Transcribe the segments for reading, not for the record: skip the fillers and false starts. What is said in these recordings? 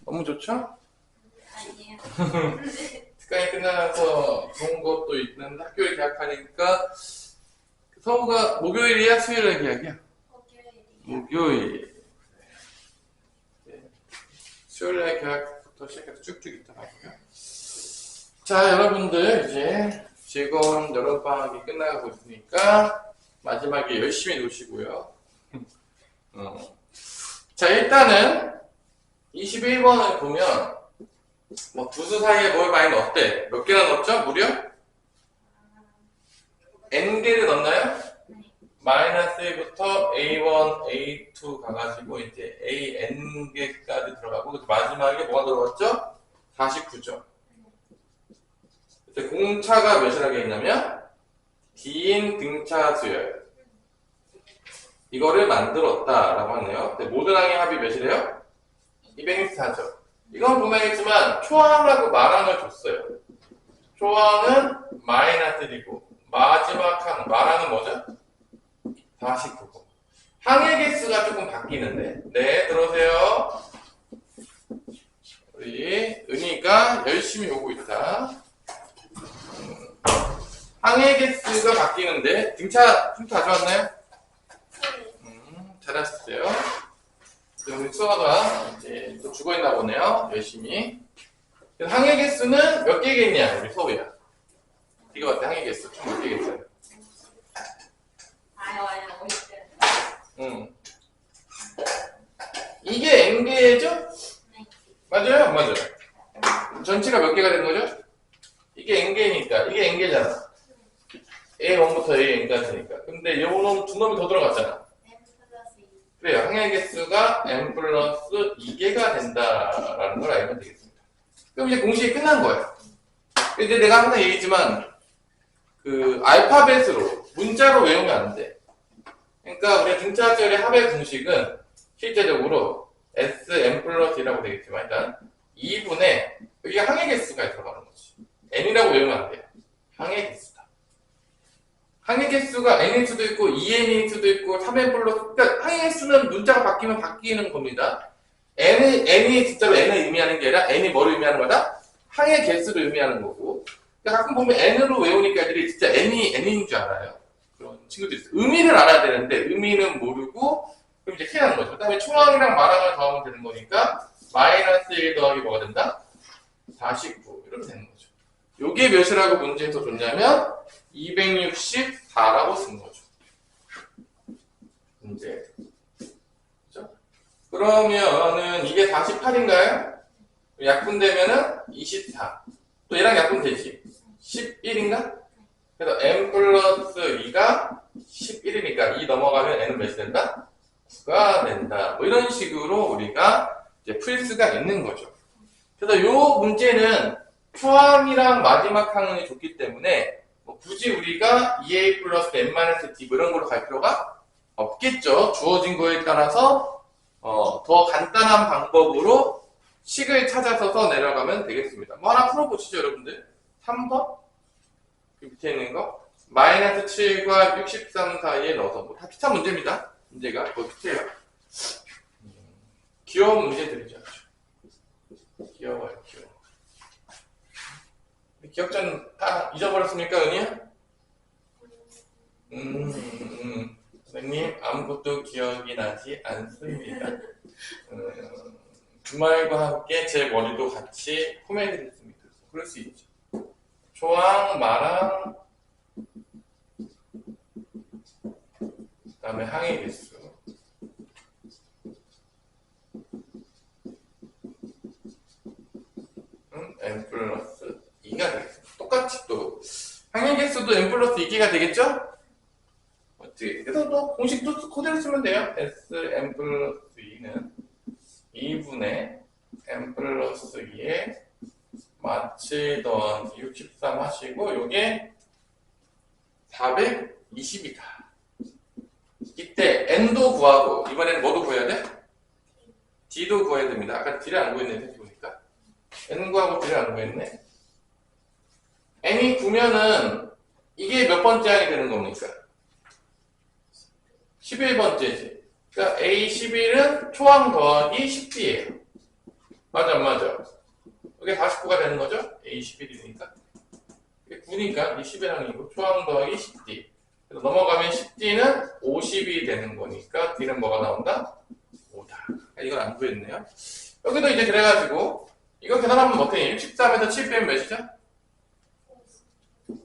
너무 좋죠? 아니에요. 특강이 끝나서 좋은 것도 있는 학교에 계약하니까 서우가 목요일이야? 수요일에 계약이야? 목요일. 네. 수요일에 계약부터 시작해서 쭉쭉 있다 봐요. 자, 여러분들 이제 즐거운 여름방학이 끝나가고 있으니까 마지막에 열심히 노시고요. 자, 일단은 21번을 보면 뭐 두수 사이에 뭘 많이 넣었대. 몇 개나 넣었죠? 무려? n개를 넣었나요? 마이너스 1부터 a1, a2 가가지고 이제 an개까지 들어가고 그래서 마지막에 뭐가 들어갔죠? 49죠. 그래서 공차가 몇이라고 했냐면 D인 등차 수열 이거를 만들었다라고 하네요. 모든 항의 합이 몇이래요? 264죠. 이건 보면 알겠지만 초항하고 마항을 줬어요. 초항은 마이너스 1이고 마지막 항, 마항은 뭐죠? 49고 항의 개수가 조금 바뀌는데 네, 들어오세요. 우리 은희가 열심히 오고 있다. 항의 개수가 바뀌는데 등차 가져왔나요? 잘하셨어요. 우리 수아가 이제 또 죽어있나 보네요. 열심히. 항의 개수는 몇 개겠냐, 우리 서우야? 이거 같아, 항의 개수. 총 몇 개겠어요? 이게 n개죠? 맞아요? 안 맞아요? 전체가 몇 개가 된 거죠? 이게 n개니까. 이게 n개잖아. a1부터 an까지니까. 근데 요 놈, 두 놈이 더 들어갔잖아. 그래요. 항의 개수가 n 플러스 2개가 된다라는 걸 알면 되겠습니다. 그럼 이제 공식이 끝난 거예요. 이제 내가 항상 얘기했지만 그 알파벳으로 문자로 외우면 안 돼. 그러니까 우리 등차절의 합의 공식은 실제적으로 Sn 플러스 2라고 되겠지만 일단 2분의 여기가 항의 개수가 들어가는 거지. n이라고 외우면 안 돼요. 항의 개수다. 항의 개수가 n일 수도 있고 2n일 수도 있고 3n 플러스 그러니까 항의 개수는 문자가 바뀌면 바뀌는 겁니다. n이 진짜로 n을 의미하는 게 아니라 n이 뭐를 의미하는 거다? 항의 개수를 의미하는 거고 그러니까 가끔 보면 n으로 외우니까 애들이 진짜 n이 n인 줄 알아요. 그런 친구들이 있어요. 의미를 알아야 되는데 의미는 모르고 그럼 이제 큰일 나는 거죠. 그 다음에 초항이랑 마항을 더하면 되는 거니까 마이너스 1 더하기 뭐가 된다? 49 이렇게 되는 거죠. 요게 몇이라고 문제에서 줬냐면 264라고 쓴 거죠. 문제. 그죠? 그러면은 이게 48인가요? 약분되면은 24. 또 얘랑 약분되지? 11인가? 그래서 n 플러스 2가 11이니까 2 넘어가면 n은 몇이 된다? 9가 된다. 뭐 이런 식으로 우리가 이제 풀 수가 있는 거죠. 그래서 요 문제는 초항이랑 마지막 항이 좋기 때문에 뭐 굳이 우리가 2a 플러스 n-t 뭐 이런 걸로 갈 필요가 없겠죠. 주어진 거에 따라서 더 간단한 방법으로 식을 찾아서 내려가면 되겠습니다. 뭐 하나 풀어보시죠, 여러분들. 3번? 그 밑에 있는 거. 마이너스 7과 63 사이에 넣어서 뭐 다 비슷한 문제입니다. 문제가 뭐 비슷해요. 귀여운 문제들이죠. 귀여워요, 귀여워. 기억전 다 잊어버렸습니까, 은희야? 선생님 아무것도 기억이 나지 않습니다. 주말과 함께 제 머리도 같이 포매드렸습니다. 그럴 수 있죠. 초항, 마랑, 그 다음에 항의 개수. n 플러스 2가 되겠습니다. 똑같이 또 항의 개수도 n 플러스 2개가 되겠죠? 어떻게? 그래서 또 공식도 그대로 쓰면 돼요. S n 플러스 2는 2분의 n 플러스 2에 마치 더한 63 하시고 요게 420이다. 이때 n도 구하고 이번에는 뭐도 구해야 돼? d도 구해야 됩니다. 아까 d를 안 구했네 생각해보니까 n 구하고 d를 안 구했네. n이 9면은 이게 몇 번째 항이 되는 겁니까? 11번째지. 그러니까 A11은 초항 더하기 10D예요. 맞아, 안 맞아? 이게 49가 되는 거죠? A 11이니까. 이게 9니까 이 10이랑 이거 초항 더하기 10D. 그래서 넘어가면 10D는 50이 되는 거니까 D는 뭐가 나온다? 5다. 이건 안 구했네요. 여기도 이제 그래가지고 이거 계산하면 어떻게 63에서 7 빼면 몇이죠?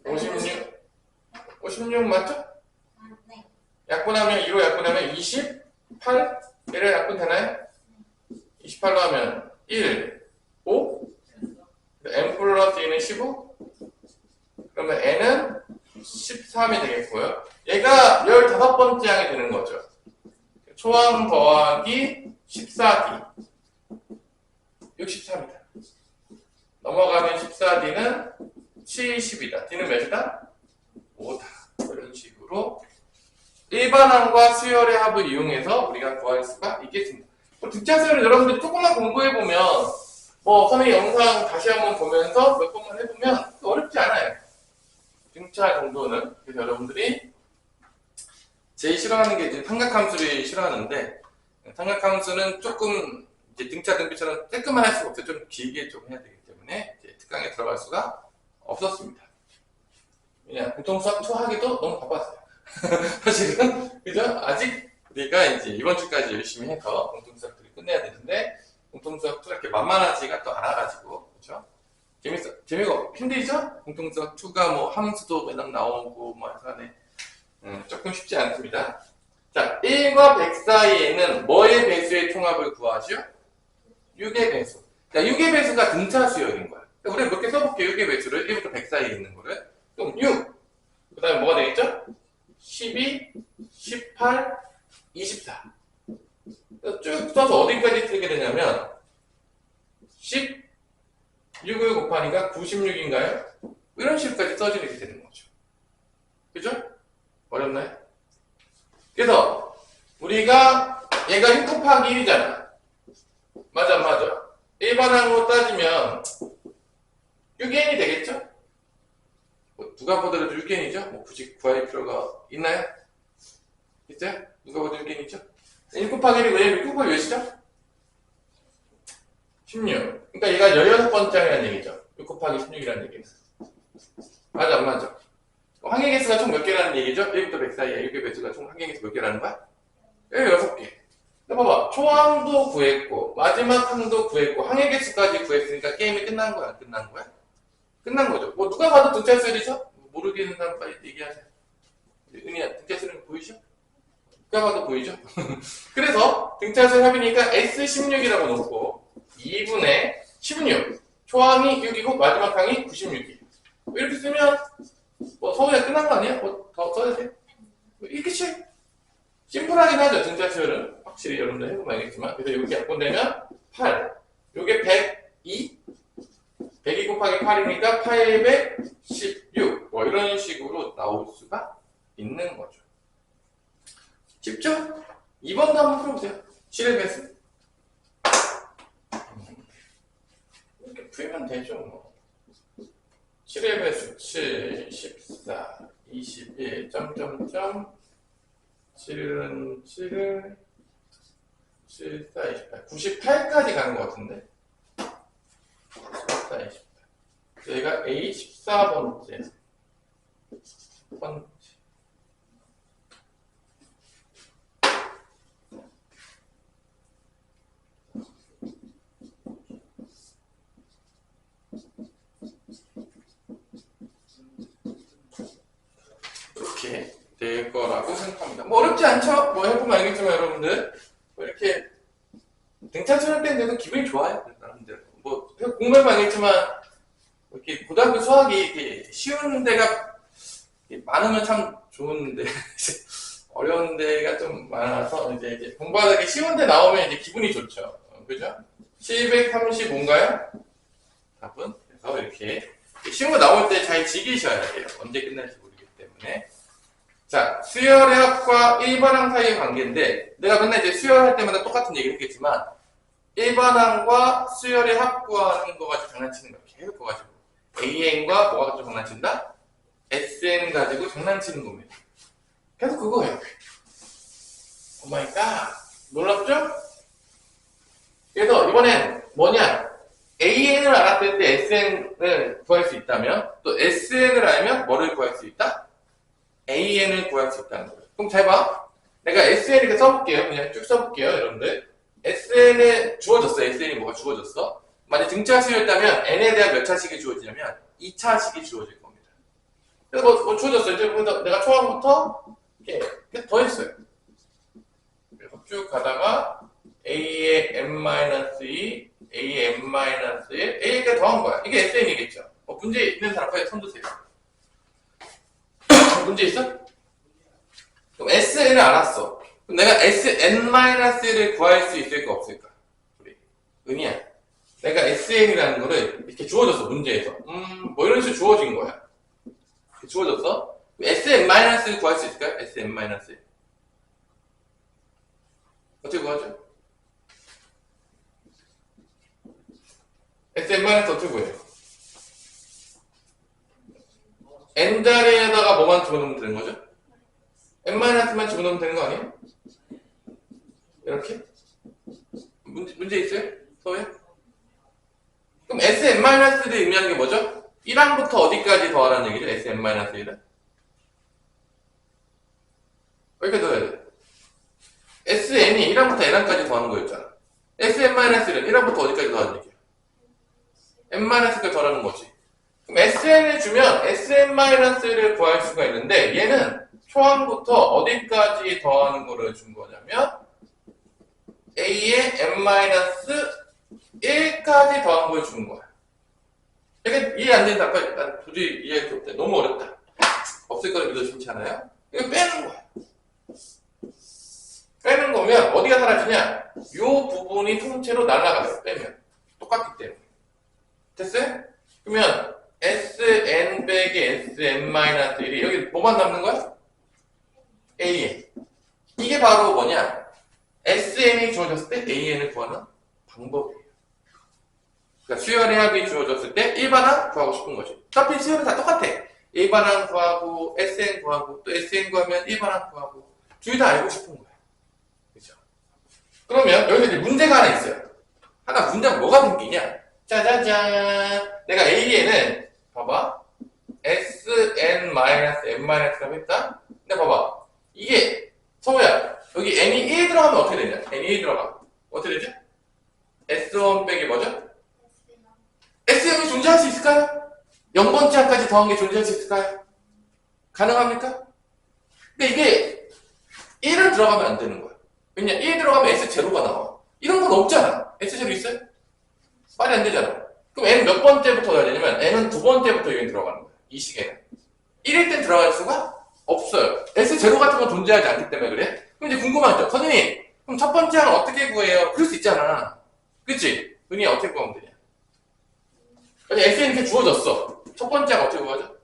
56. 56 맞죠? 네. 약분하면 2로 약분하면 28? 얘를 약분 되나요? 28로 하면 1, 5? n 플러스 2는 15? 그러면 n은 13이 되겠고요. 얘가 15번째 항이 되는 거죠. 초항 더하기 14D 63이다. 넘어가면 14D는 70이다. D는 몇이다? 5다. 이런 식으로 일반항과 수열의 합을 이용해서 우리가 구할 수가 있겠습니다. 등차수열은 여러분들 조금만 공부해보면 선생님 영상 다시 한번 보면서 몇 번만 해보면 어렵지 않아요. 등차 정도는. 그래서 여러분들이 제일 싫어하는 게 이제 삼각함수를 싫어하는데, 삼각함수는 조금 이제 등차 등비처럼 쬐끔만 할 수가 없어요. 좀 길게 좀 해야 되기 때문에 이제 특강에 들어갈 수가 없었습니다. 그냥 공통수학 투하기도 너무 바빴어요. 사실은 그죠? 아직 우리가 이제 이번 주까지 열심히 해서 공통수학들을 끝내야 되는데 공통수학 2가 이렇게 만만하지가 또 않아가지고 그죠? 재미가 힘들죠? 공통수학 2가 뭐 함수도 매번 나오고 뭐 해서 하네. 조금 쉽지 않습니다. 자, 1과 100 사이에는 뭐의 배수의 통합을 구하죠? 6의 배수. 자, 6의 배수가 등차 수열인 거야. 우리 몇 개 써볼게요. 6의 배수를 1부터 100 사이에 있는 거를. 그럼 6. 그 다음에 뭐가 되겠죠? 12, 18, 24. 쭉 써서 어디까지 쓰게 되냐면 16을 곱하니까 96인가요? 이런 식으로까지 써지게 되는 거죠. 그죠? 어렵나요? 그래서 우리가 얘가 6 곱하기 1이잖아. 맞아, 맞아. 일반항으로 따지면 6n이 되겠죠? 누가 보더라도 6n이죠? 굳이 구할 필요가 있나요? 있어요? 누가 보더라도 6n이죠? 1 곱하기 1이 왜냐면 6 곱하기 몇이죠? 16. 그러니까 얘가 16번째 항이라는 얘기죠. 6 곱하기 16이라는 얘기는. 맞아, 안 맞아? 항의 개수가 총 몇 개라는 얘기죠? 1부터 100 사이에 6의 배수가 총 항의 개수 몇 개라는 거야? 16개. 봐봐. 초항도 구했고 마지막 항도 구했고 항의 개수까지 구했으니까 게임이 끝난 거야? 안 끝난 거야? 끝난 거죠. 뭐 누가 봐도 등차수열이죠? 모르겠는 사람 빨리 얘기하세요. 은희야, 등차수열은 보이죠? 누가 봐도 보이죠? 그래서 등차수열 합이니까 S16이라고 놓고 2분의 16. 초항이 6이고 마지막 항이 96이에요. 이렇게 쓰면 서울에 끝난 거 아니야? 더 써야 돼? 이렇게 심플하긴 하죠. 등차수열은 확실히 여러분들 해보면 알겠지만. 그래서 이렇게 약분되면 8. 요게 102. 102 곱하기 8이니까 816. 뭐 이런 식으로 나올 수가 있는 거죠. 쉽죠? 2번도 한번 풀어보세요. 7의 배수. 이렇게 풀면 되죠. 뭐. 7의 배수 7, 14, 21, 점점점 7은 7, 7, 4, 28, 98까지 가는 것 같은데 14, 28 여기가 A 14번째 이렇게 될 거라고 생각합니다. 뭐 어렵지 않죠? 뭐 해보면 알겠지만 여러분들 뭐 이렇게 등차수열 때는 기분이 좋아요. 여러분들 뭐 공부해보면 알겠지만 이렇게 고등학교 수학이 이렇게 쉬운 데가 많으면 참 좋은데 어려운 데가 좀 많아서 이제 공부하기 쉬운 데 나오면 이제 기분이 좋죠. 그죠? 735인가요? 답은 그래서 이렇게 쉬운 거 나올 때 잘 즐기셔야 돼요. 언제 끝날지 모르기 때문에. 자, 수열의 합과 일반항 사이의 관계인데 내가 맨날 이제 수열할 때마다 똑같은 얘기를 했겠지만 일반항과 수열의 합 구하는 거 가지고 장난치는 거 계속 그거 가지고 AN과 뭐가 가지고 장난친다? SN 가지고 장난치는 겁니다. 계속 그거예요. 오마이갓 놀랍죠? 그래서 이번엔 뭐냐? AN을 알았을 때 SN을 구할 수 있다면, 또 SN을 알면 뭐를 구할 수 있다? AN을 구할 수 있다는 거예요. 그럼 잘 봐. 내가 SN 이렇게 써볼게요. 그냥 쭉 써볼게요, 여러분들. SN에 주어졌어. SN이 뭐가 주어졌어? 만약 등차식이었다면 N에 대한 몇 차식이 주어지냐면 2차식이 주어질 겁니다. 그래서 뭐 주어졌어요. 이제 내가 초반부터 이렇게 더했어요. 그래서 쭉 가다가 A의 n-2, A의 n-1, A에게 더한 거야. 이게 SN이겠죠. 문제 있는 사람 빨리 손 드세요. 문제 있어? 그럼 SN을 알았어. 그럼 내가 SN-1을 구할 수 있을까 없을까? 우리 은희야, 내가 SN이라는 거를 이렇게 주어졌어, 문제에서. 뭐 이런 식으로 주어진 거야. 이렇게 주어졌어. SN-을 구할 수 있을까요? SN-. 어떻게 구하죠? SN- 어떻게 구해요? n자리에다가 뭐만 집어넣으면 되는 거죠? n-만 집어넣으면 되는 거 아니에요? 이렇게? 문제 있어요? 서우야? 그럼 SN-를 의미하는 게 뭐죠? 1항부터 어디까지 더하라는 얘기죠? SN-1을. 여기까지 더해야 돼. SN이 1항부터 n항까지 더하는 거였잖아. SN-1은 1항부터 어디까지 더하는 얘기야? n-까지 더하는 거지. 그럼 SN을 주면 SN-를 구할 수가 있는데, 얘는 초항부터 어디까지 더하는 거를 준 거냐면 A의 n-1까지 더한 걸 준 거야. 이게 이해 안 된다. 난 도저히 이해할 수 없다. 너무 어렵다. 없을 거를 믿어 심지 않아요? 이거 빼는 거야. 빼는 거면 어디가 사라지냐? 요 부분이 통째로 날아가요. 빼면. 똑같기 때문에. 됐어요? 그러면 SN 빼기 SN-1이 여기 뭐만 남는 거야? AN. 이게 바로 뭐냐? SN이 주어졌을 때 AN을 구하는 방법이에요. 그러니까 수열의 합이 주어졌을 때 일반항 구하고 싶은 거지. 어차피 수열은 다 똑같아. 일반항 구하고 SN 구하고 또 SN 구하면 일반항 구하고 둘 다 알고 싶은 거야. 그죠? 그러면 여기서 이제 문제가 하나 있어요. 하나 문제가 뭐가 생기냐? 짜자잔. 내가 AN은 봐봐. SN-M-라고 했다? 근데 봐봐. 이게 성우야. 여기 n이 1 들어가면 어떻게 되냐? n이 1 들어가. 어떻게 되죠? S1 빼기 뭐죠? S0이 존재할 수 있을까요? 0번째 항까지 더한 게 존재할 수 있을까요? 가능합니까? 근데 이게 1을 들어가면 안 되는 거야. 왜냐? 1 들어가면 S0가 나와. 이런 건 없잖아. S0 있어요? 말이 안 되잖아. 그럼 n은 몇 번째부터 넣어야 되냐면 n은 두 번째부터 여기 들어가는 거야. 이 시계는. 1일 땐 들어갈 수가 없어요. S0 같은 건 존재하지 않기 때문에 그래? 그럼 이제 궁금하죠? 선생님, 그럼 첫 번째 항은 어떻게 구해요? 그럴 수 있잖아. 그치? 은희야, 어떻게 구하면 되냐? 아니, SN 이렇게 주어졌어. 첫 번째 항 어떻게 구하죠?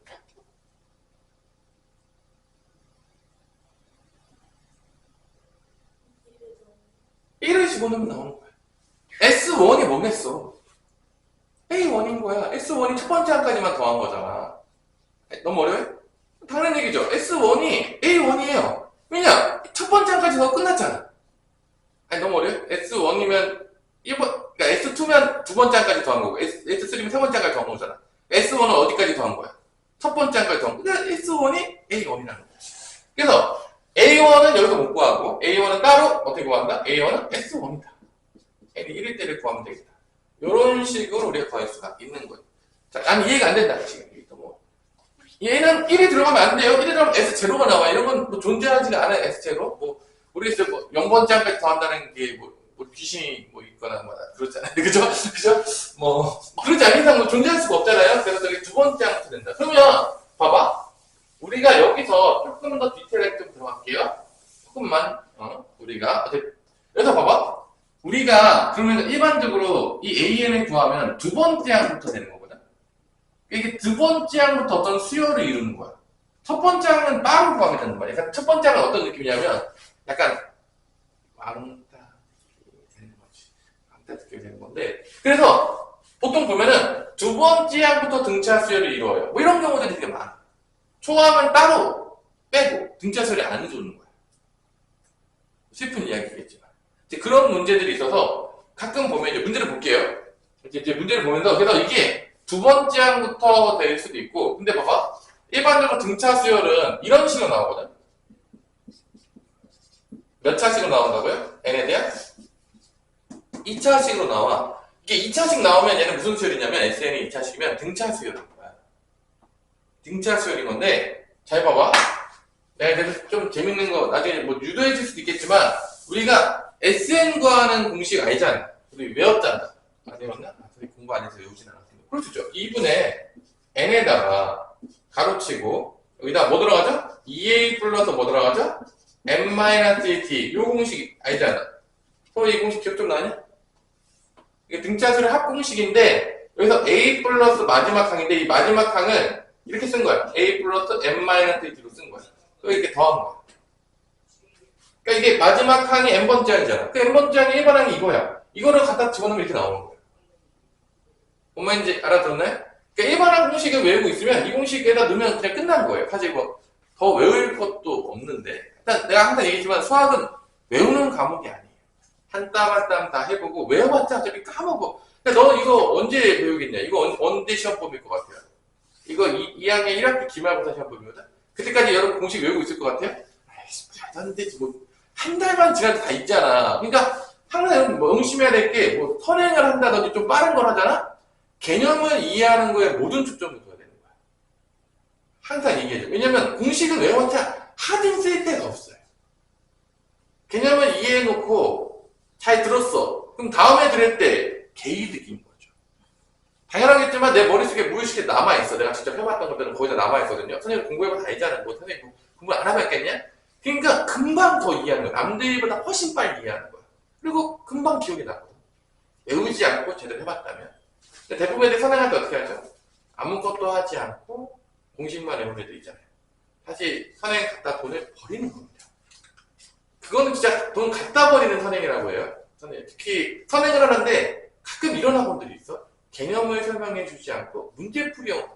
(1을) 집어넣으면 나오는 거야. S1이 뭐겠어? A1인 거야. S1이 첫 번째 항까지만 더한 거잖아. 너무 어려워요? 당연한 얘기죠. S1이 A1이에요. 왜냐? 첫 번째 항까지 더 끝났잖아. 아니, 너무 어려워요? S1이면 1번, 그러니까 S2면 두 번째 항까지 더한 거고, S3면 세 번째 항까지 더한 거잖아. S1은 어디까지 더한 거야? 첫 번째 항까지 더한 거야. 그러니까 S1이 A1이라는 거야. 그래서 A1은 여기서 못 구하고, A1은 따로 어떻게 구한다? A1은 S1이다. N이 1일 때를 구하면 되겠다. 이런 식으로 우리가 구할 수가 있는 거예요. 자, 난 이해가 안 된다, 지금. 얘는 1이 들어가면 안 돼요. 1이 들어가면 S0가 나와. 이런 건 뭐 존재하지가 않아요, S0. 뭐, 모르겠어요. 뭐, 0번째 항까지 더한다는 게 뭐 귀신이 뭐 있거나 뭐, 그렇잖아요. 그죠? 그죠? 뭐, 그러지 않은 이상 뭐 존재할 수가 없잖아요. 그래서 저기 두 번째 항부터 된다. 그러면, 봐봐. 우리가 여기서 조금 더 디테일하게 좀 들어갈게요. 조금만, 우리가. 여기서 봐봐. 우리가, 그러면 일반적으로 이 AN을 구하면 두 번째 항부터 되는 거거든. 이게 두 번째 항부터 어떤 수열을 이루는 거야. 첫 번째 항은 따로 구하게 되는 거야. 그러니까 첫 번째 항은 어떤 느낌이냐면, 약간, 왕따 되는 거지. 왕따 느낌이 되는 건데. 그래서, 보통 보면은, 두 번째 항부터 등차 수열을 이루어요. 뭐 이런 경우들이 되게 많아. 초항은 따로 빼고, 등차 수열이 안 해주는 거야. 슬픈 이야기겠지만. 이제 그런 문제들이 있어서, 가끔 보면 이제 문제를 볼게요. 이제 문제를 보면서, 그래서 이게 두 번째 항부터 될 수도 있고, 근데 봐봐. 일반적으로 등차 수열은 이런 식으로 나오거든? 몇 차식으로 나온다고요? n에 대한? 2차식으로 나와. 이게 2차식 나오면 얘는 무슨 수열이냐면, SN이 2차식이면 등차 수열인 거야. 등차 수열인 건데, 잘 봐봐. 내가 그래서 좀 재밌는 거 나중에 뭐 유도해 줄 수도 있겠지만, 우리가 SN 구하는 공식 알잖아. 우리 외웠잖아. 안 외웠나? 선생님 공부 안 해서 외우진 않았습니다. 그렇죠. 2분의 n에다가 가로치고, 여기다 뭐 들어가죠? 2a 플러스 뭐 들어가죠? n-1t. 요 공식 알잖아. 이 공식 기억 좀 나냐? 이게 등차수의 합공식인데, 여기서 a 플러스 마지막 항인데, 이 마지막 항을 이렇게 쓴 거야. a 플러스 n-t로 쓴 거야. 또 이렇게 더한 거야. 그러니까 이게 마지막 항이 n번째 항이잖아. 그 n번째 항이 1번 항이 이거야. 이거를 갖다 집어넣으면 이렇게 나오는 거야. 뭔 말인지 알아들었나요? 그러니까 1번 항 공식을 외우고 있으면 이 공식에다 넣으면 그냥 끝난 거예요. 사실 뭐 더 외울 것도 없는데. 일단 내가 항상 얘기했지만 수학은 외우는 과목이 아니에요. 한 땀 한 땀 다 해보고 외워봤자 어차피 까먹어. 근데 너 이거 언제 배우겠냐? 이거 언제 시험 범위일 것 같아요? 이거 2학년 1학기 기말고사 시험 범위거든? 그때까지 여러분 공식 외우고 있을 것 같아요? 아이씨, 말도 안 되지. 뭐, 한 달만 지나도 다 있잖아. 그러니까, 항상 여러분 뭐 응심해야 될 게, 뭐, 선행을 한다든지 좀 빠른 걸 하잖아? 개념을 이해하는 거에 모든 초점을 둬야 되는 거야. 항상 얘기해줘. 왜냐면, 공식을 외워봤자 하등 쓸 데가 없어요. 개념을 이해해놓고, 잘 들었어. 그럼 다음에 들을 때, 개이득인 거죠. 당연하겠지만 내 머릿속에 무의식에 남아있어. 내가 직접 해봤던 것들은 거의 다 남아있거든요. 선생님 공부해봐도 알잖아. 뭐 선생님 공부 안 하면 했겠냐? 그러니까 금방 더 이해하는 거야. 남들보다 훨씬 빨리 이해하는 거야. 그리고 금방 기억이 나거든. 외우지 않고 제대로 해봤다면. 근데 대부분의 선행할 때 어떻게 하죠? 아무것도 하지 않고 공식만 외우는 애들 있잖아요. 사실 선행 갖다 돈을 버리는 겁니다. 그거는 진짜 돈 갖다 버리는 선행이라고 해요. 선행. 특히 선행을 하는데 가끔 이런 학원들이 있어. 개념을 설명해 주지 않고 문제풀이형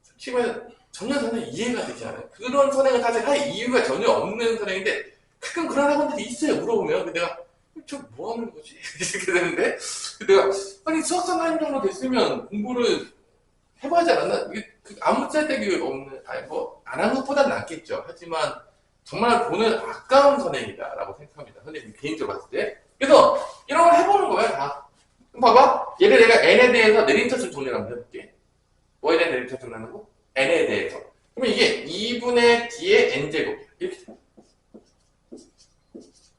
솔직히 말해서 전혀 이해가 되지 않아요. 그런 선행을 사실 할 이유가 전혀 없는 선행인데 가끔 그런 학원들이 있어요. 물어보면 내가 저 뭐 하는 거지? 이렇게 되는데 내가 아니 수학상 한 정도 됐으면 공부를 해봐야지 않았나? 이게 아무 쓸데기 없는 아니 뭐 안 한 것보다는 낫겠죠. 하지만 정말 돈은 아까운 선행이다라고 생각합니다. 선생님 개인적으로 봤을 때. 그래서 이런 걸 해보는 거예요. 다. 봐봐. 얘를 내가 n에 대해서 내림차수 정리를 한번 해볼게. 뭐에 대한 내림차수 정리하는 거? n에 대해서. 그러면 이게 2분의 d의 n제곱이야. 이렇게 돼.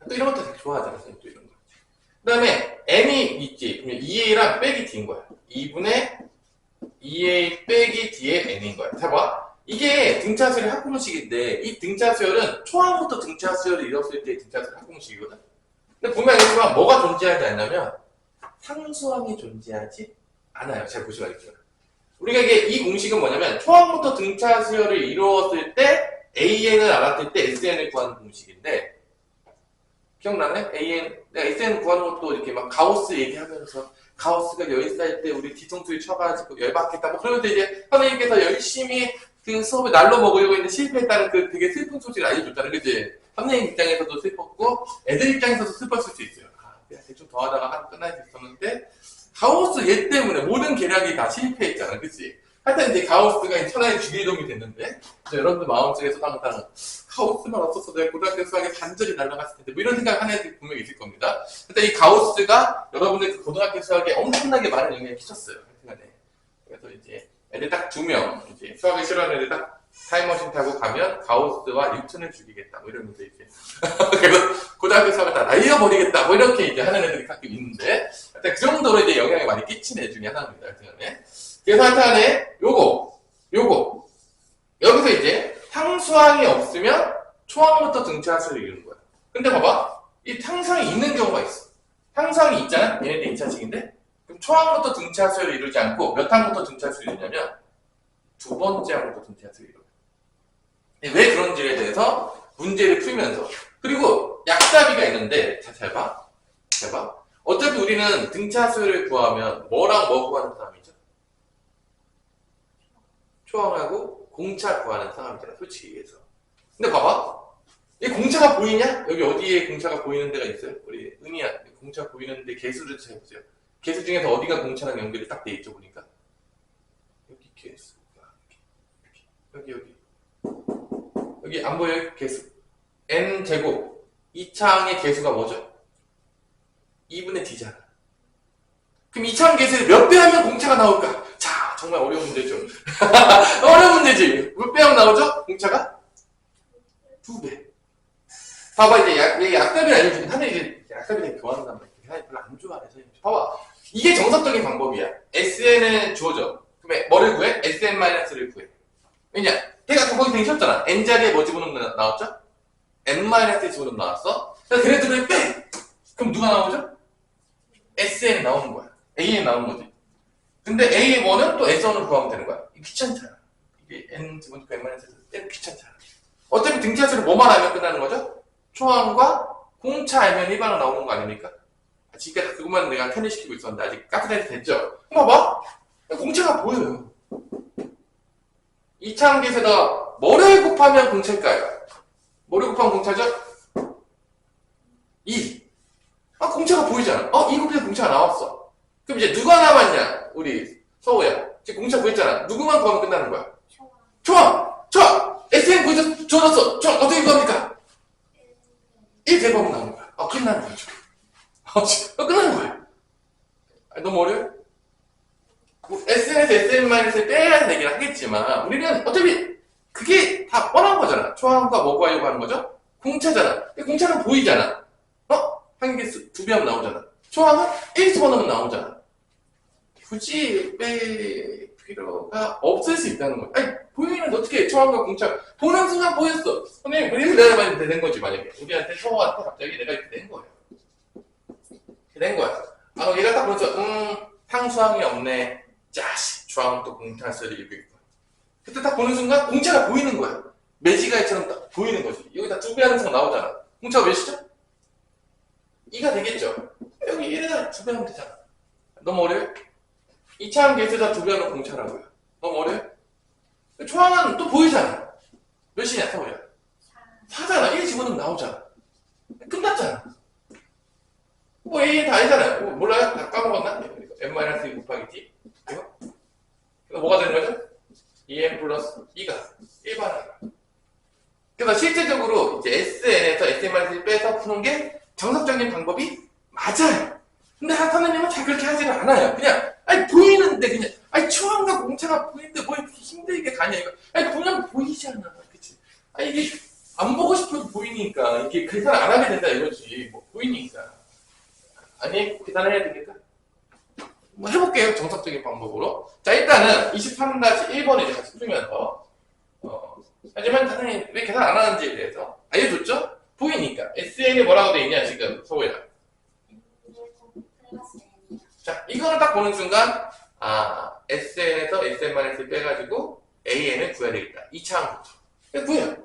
또 이런 것도 되게 좋아하잖아. 또 이런 거. 그 다음에 n이 있지. 그러면 2a랑 빼기 d인 거야. 2분의 2a 빼기 d의 n인 거야. 자, 봐. 이게 등차수열의 합공식인데 이 등차수열은 초항부터 등차수열을 이뤘을 때의 등차수열의 합공식이거든. 근데 보면 알겠지만 뭐가 존재하지 않냐면 상수항이 존재하지 않아요. 잘 보시면 알겠지만. 우리가 이 공식은 뭐냐면 초항부터 등차 수열을 이루었을 때 AN을 알았을 때 SN을 구하는 공식인데 기억나네? 내가 SN 구하는 것도 이렇게 막 가우스 얘기하면서 가우스가 열살 때 우리 뒤통수에 쳐가지고 열받겠다 뭐 그러면서 이제 선생님께서 열심히 그 수업을 날로 먹으려고 했는데 실패했다는 그 되게 슬픈 소식을 알려줬잖아. 그치? 선생님 입장에서도 슬펐고 애들 입장에서도 슬펐을 수 있어요. 대충 더 하다가 끝날 수 있었는데 가우스 얘 때문에 모든 계략이 다 실패했잖아. 그치? 하여튼 이제 가우스가 천하의 주기동이 됐는데 여러분들 마음속에서 항상 가우스만 없었어 내가 고등학교 수학에 반절이 날아갔을 텐데 뭐 이런 생각 하는 애들이 분명히 있을 겁니다. 근데 이 가우스가 여러분들 그 고등학교 수학에 엄청나게 많은 영향을 끼쳤어요. 그래서 이제 애들 딱 2명 이제 수학을 싫어하는 애들 딱 타임머신 타고 가면 가우스와 뉴턴을 죽이겠다 뭐 이러면서 이제 그래서 고등학교 수학을 다 날려버리겠다 뭐 이렇게 이제 하는 애들이 가끔 있는데 그 정도로 이제 영향을 많이 끼친 애 중에 하나입니다. 그래서 하여튼간에 요거 여기서 이제 상수항이 없으면 초항부터 등차수를 이루는 거야. 근데 봐봐 이 상수항이 있는 경우가 있어. 상수항이 있잖아. 얘네들 2차식인데 그럼 초항부터 등차수를 이루지 않고 몇 항부터 등차수를 이루냐면 두 번째 항부터 등차수를 이루어요. 왜 그런지에 대해서 문제를 풀면서 그리고 약자비가 있는데 잘 봐. 어차피 우리는 등차수를 구하면 뭐랑 뭐 구하는 사람이죠? 초항하고 공차 구하는 사람이잖아. 솔직히 얘기해서. 근데 봐봐. 이 공차가 보이냐? 여기 어디에 공차가 보이는 데가 있어요? 우리 은희야 공차 보이는데 개수를 잘 보세요. 개수 중에서 어디가 공차랑 연결이 딱 돼 있죠, 보니까. 여기 개수가, 여기 안 보여요? 개수. n제곱. 이 창의 개수가 뭐죠? 2분의 d잖아. 그럼 이 창 개수를 몇 배 하면 공차가 나올까? 자, 정말 어려운 문제죠. 어려운 문제지. 몇 배 하면 나오죠? 공차가? 2배. 봐봐, 이제 얘 약답이 알려주긴 하네. 이제 약답이 교환한단 말이야. 별로 안 좋아해서. 봐봐. 이게 정석적인 방법이야. SN은 주어져. 그러면 뭐를 구해? SN-를 구해. 왜냐? 걔가 거기 되게 쉬웠잖아. N자리에 뭐 집어넣으면 나왔죠? N-에 집어넣으면 나왔어. 그래서 걔네들을 빼! 그럼 누가 나오죠? SN 나오는 거야. AN 나오는 거지. 근데 A1은 또 S1으로 구하면 되는 거야. 이게 귀찮잖아. 이게 N 집어넣고 N-에서 빼는 귀찮잖아. 어차피 등차수를 뭐만 알면 끝나는 거죠? 초항과 공차 알면 일반으로 나오는 거 아닙니까? 지금까지 그것만 내가 편의시키고 있었는데 아직 카트라이트 됐죠? 봐봐! 공차가 보여요. 이 창계에다가 뭐를 곱하면 공차일까요? 뭐를 곱하면 공차죠? 2. 아, 공차가 보이잖아. 2 곱해서 공차가 나왔어. 그럼 이제 누가 남았냐? 우리 서우야. 지금 공차 구했잖아. 누구만 구하면 끝나는 거야? 초항! SN 구해서 주어졌어. 어떻게 구합니까? 1 대법은 나오는 거야. 끝나는 거죠. 끝나는 거야. 너무 어려워? SN에서 SN-을 빼야 되긴 하겠지만, 우리는 어차피 그게 다 뻔한 거잖아. 초항과 뭐 구하려고 하는 거죠? 공차잖아. 공차는 보이잖아. 한 개수 2배 하면 나오잖아. 초항은 1 집어넣으면 나오잖아. 굳이 뺄 필요가 없을 수 있다는 거야. 아니, 보이는데 어떻게 초항과 공차, 보는 순간 보였어. 선생님, 그래서 내가 만약에 된 거지, 만약에. 우리한테 서우한테 갑자기 내가 이렇게 된 거야. 이렇게 된 거야. 얘가 딱 보면서, 상수항이 없네. 짜식, 주황은 또 공차수를 이렇게 있고. 그때 딱 보는 순간 공차가 보이는 거야. 매지가이처럼 딱 보이는 거지. 여기 다 2배 하는 순간 나오잖아. 공차가 몇이죠? 2가 되겠죠? 여기 1에다 2배 하면 되잖아. 너무 어려워? 2차항 개수에다 2배 하면 공차라고요. 너무 어려워? 초항은 또 보이잖아. 몇이냐, 서우야? 4잖아. 1 집어넣으면 나오잖아. 끝났잖아. 뭐 A 다 알잖아요. 몰라요? 다 까먹었나? n-2 곱하기 t. 이거? 그래서 뭐가 되는 거죠? 2n 플러스 2가 1반항. 그래서 실제적으로 이제 SN에서 SN-1을 빼서 푸는 게 정석적인 방법이 맞아요. 근데 선생님은 잘 그렇게 하지는 않아요. 그냥 보이는데 그냥 초항과 공차가 보이는데 뭐 이렇게 힘들게 가냐 이거. 그냥 보이잖아. 그치? 이게 안 보고 싶어도 보이니까 이게 계산 안 하게 된다 이거지. 뭐 보이니까. 아니 계산해야 되니까. 뭐 해볼게요. 정석적인 방법으로. 자, 일단은 23-1번을 이제 같이 풀면서 하지만 선생님 왜 계산 안 하는지에 대해서 알려줬죠? 보이니까. SN이 뭐라고 돼 있냐 지금 서우야. 자, 이거를 딱 보는 순간 SN에서 SN-을 빼가지고 AN을 구해야 되겠다. 2차항부터. 구해요.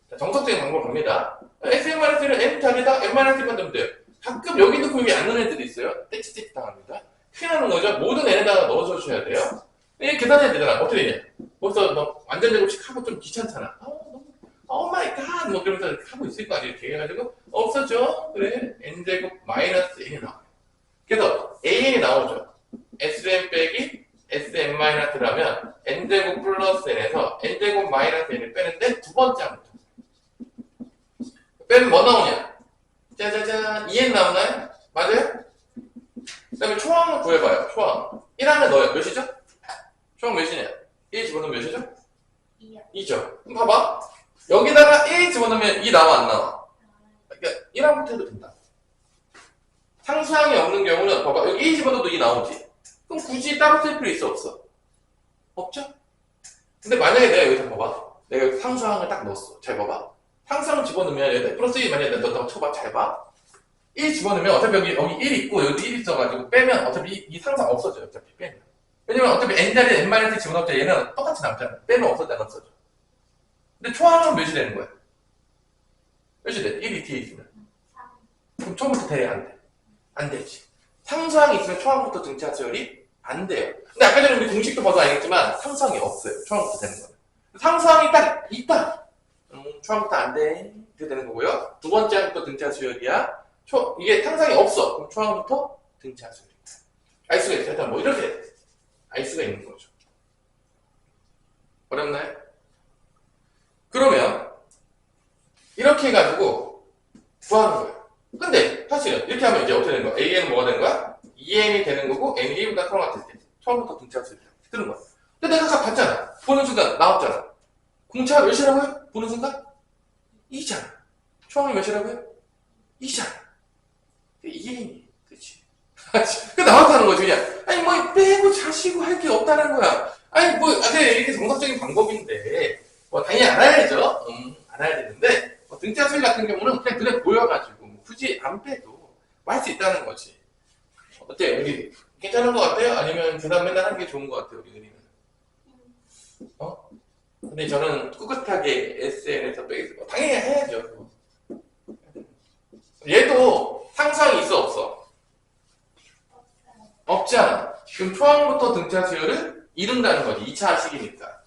자, 정석적인 방법으로 갑니다. SN-는 N 자리에다 N-1만 넣으면 돼요. 가끔 여기 넣고 여기 안 넣는 애들이 있어요. 떼치떼치 당합니다. 큰일 나는 거죠. 모든 N에다가 넣어서 주셔야 돼요. 이게 계산해야 되잖아. 어떻게 되냐. 벌써 막 완전 제곱씩 하고 좀 귀찮잖아. 오 마이 갓! 뭐 그러면서 이렇게 하고 있을 거 아니에요. 이렇게 해가지고 없어져. 그래. N제곱 마이너스 N이 나와요. 그래서 AN이 나오죠. SN 빼기 SN-라면 N제곱 플러스 N에서 N제곱 마이너스 N을 빼는데 두 번째 항부터. 빼면 뭐 나오냐? 짜자잔. 2N 나오나요? 맞아요? 그 다음에 초항을 구해봐요. 초항. 1하면 넣어요. 몇이죠? 초항 몇이냐? 1 집어넣으면 몇이죠? 2요. 2죠. 그럼 봐봐. 여기다가 1 집어넣으면 2 나와 안 나와? 그러니까 1항부터 해도 된다. 상수항이 없는 경우는 봐봐. 여기 1 집어넣어도 2 나오지. 그럼 굳이 따로 쓸 필요 있어 없어? 없죠? 근데 만약에 내가 여기서 봐봐. 내가 여기 상수항을 딱 넣었어. 잘 봐봐. 상수항 집어넣으면 여기다 플러스 1 만약에 넣었다고 쳐봐. 잘 봐. 1 집어넣으면 어차피 여기 1 있고 여기도 1 있어가지고 빼면 어차피 이 상수항 없어져요. 어차피 빼면. 왜냐면 어차피 N자리에 N-1 집어넣자 얘는 똑같이 남잖아. 빼면 없어져 안 없어져. 근데 초항은 몇이 되는 거야? 몇이 돼? 1이 뒤에 있으면. 그럼 처음부터 돼? 안 돼? 안 되지. 상수항이 있으면 초항부터 등차 수열이 안 돼요. 근데 아까 전에 우리 공식도 봐도 알겠지만 상수항이 없어요. 초항부터 되는 거는. 상수항이 딱 있다. 초항부터 안 돼. 이렇게 되는 거고요. 두 번째 항부터 등차 수열이야. 이게 상수항이 없어. 그럼 초항부터 등차 수열이다. 알수가 있어요. 일단 뭐 이렇게 알 수가 있는 거죠. 어렵나요? 그러면 이렇게 해가지고 구하는 거예요. 근데 사실은 이렇게 하면 이제 어떻게 되는 거야? AN은 뭐가 되는 거야? EN이 되는 거고 N이 1보다 크는 것 같을 때 처음부터 등차수 뜨는 거야. 근데 내가 아까 봤잖아. 보는 순간 나왔잖아. 공차가 몇이라고요? 보는 순간? 2잖아. 초항이 몇이라고요? 2잖아. EN이 그치? 그 나왔다는 거지 그냥. 아니 뭐 빼고 자시고 할 게 없다는 거야. 아니 뭐 이렇게 정석적인 방법인데 뭐 당연히 알아야죠. 알아야 되는데 뭐 등차수일 같은 경우는 그냥 눈에 보여가지고 뭐 굳이 안 빼도 뭐 할 수 있다는 거지. 어때? 우리 괜찮은 것 같아요? 아니면 계산 맨날 하는 게 좋은 것 같아요? 우리 은희는? 근데 저는 꿋꿋하게 SN에서 빼겠어요. 당연히 해야죠. 얘도 상상이 있어 없어? 없잖아. 그럼 초항부터 등차 수열을 이룬다는 거지. 2차 식이니까.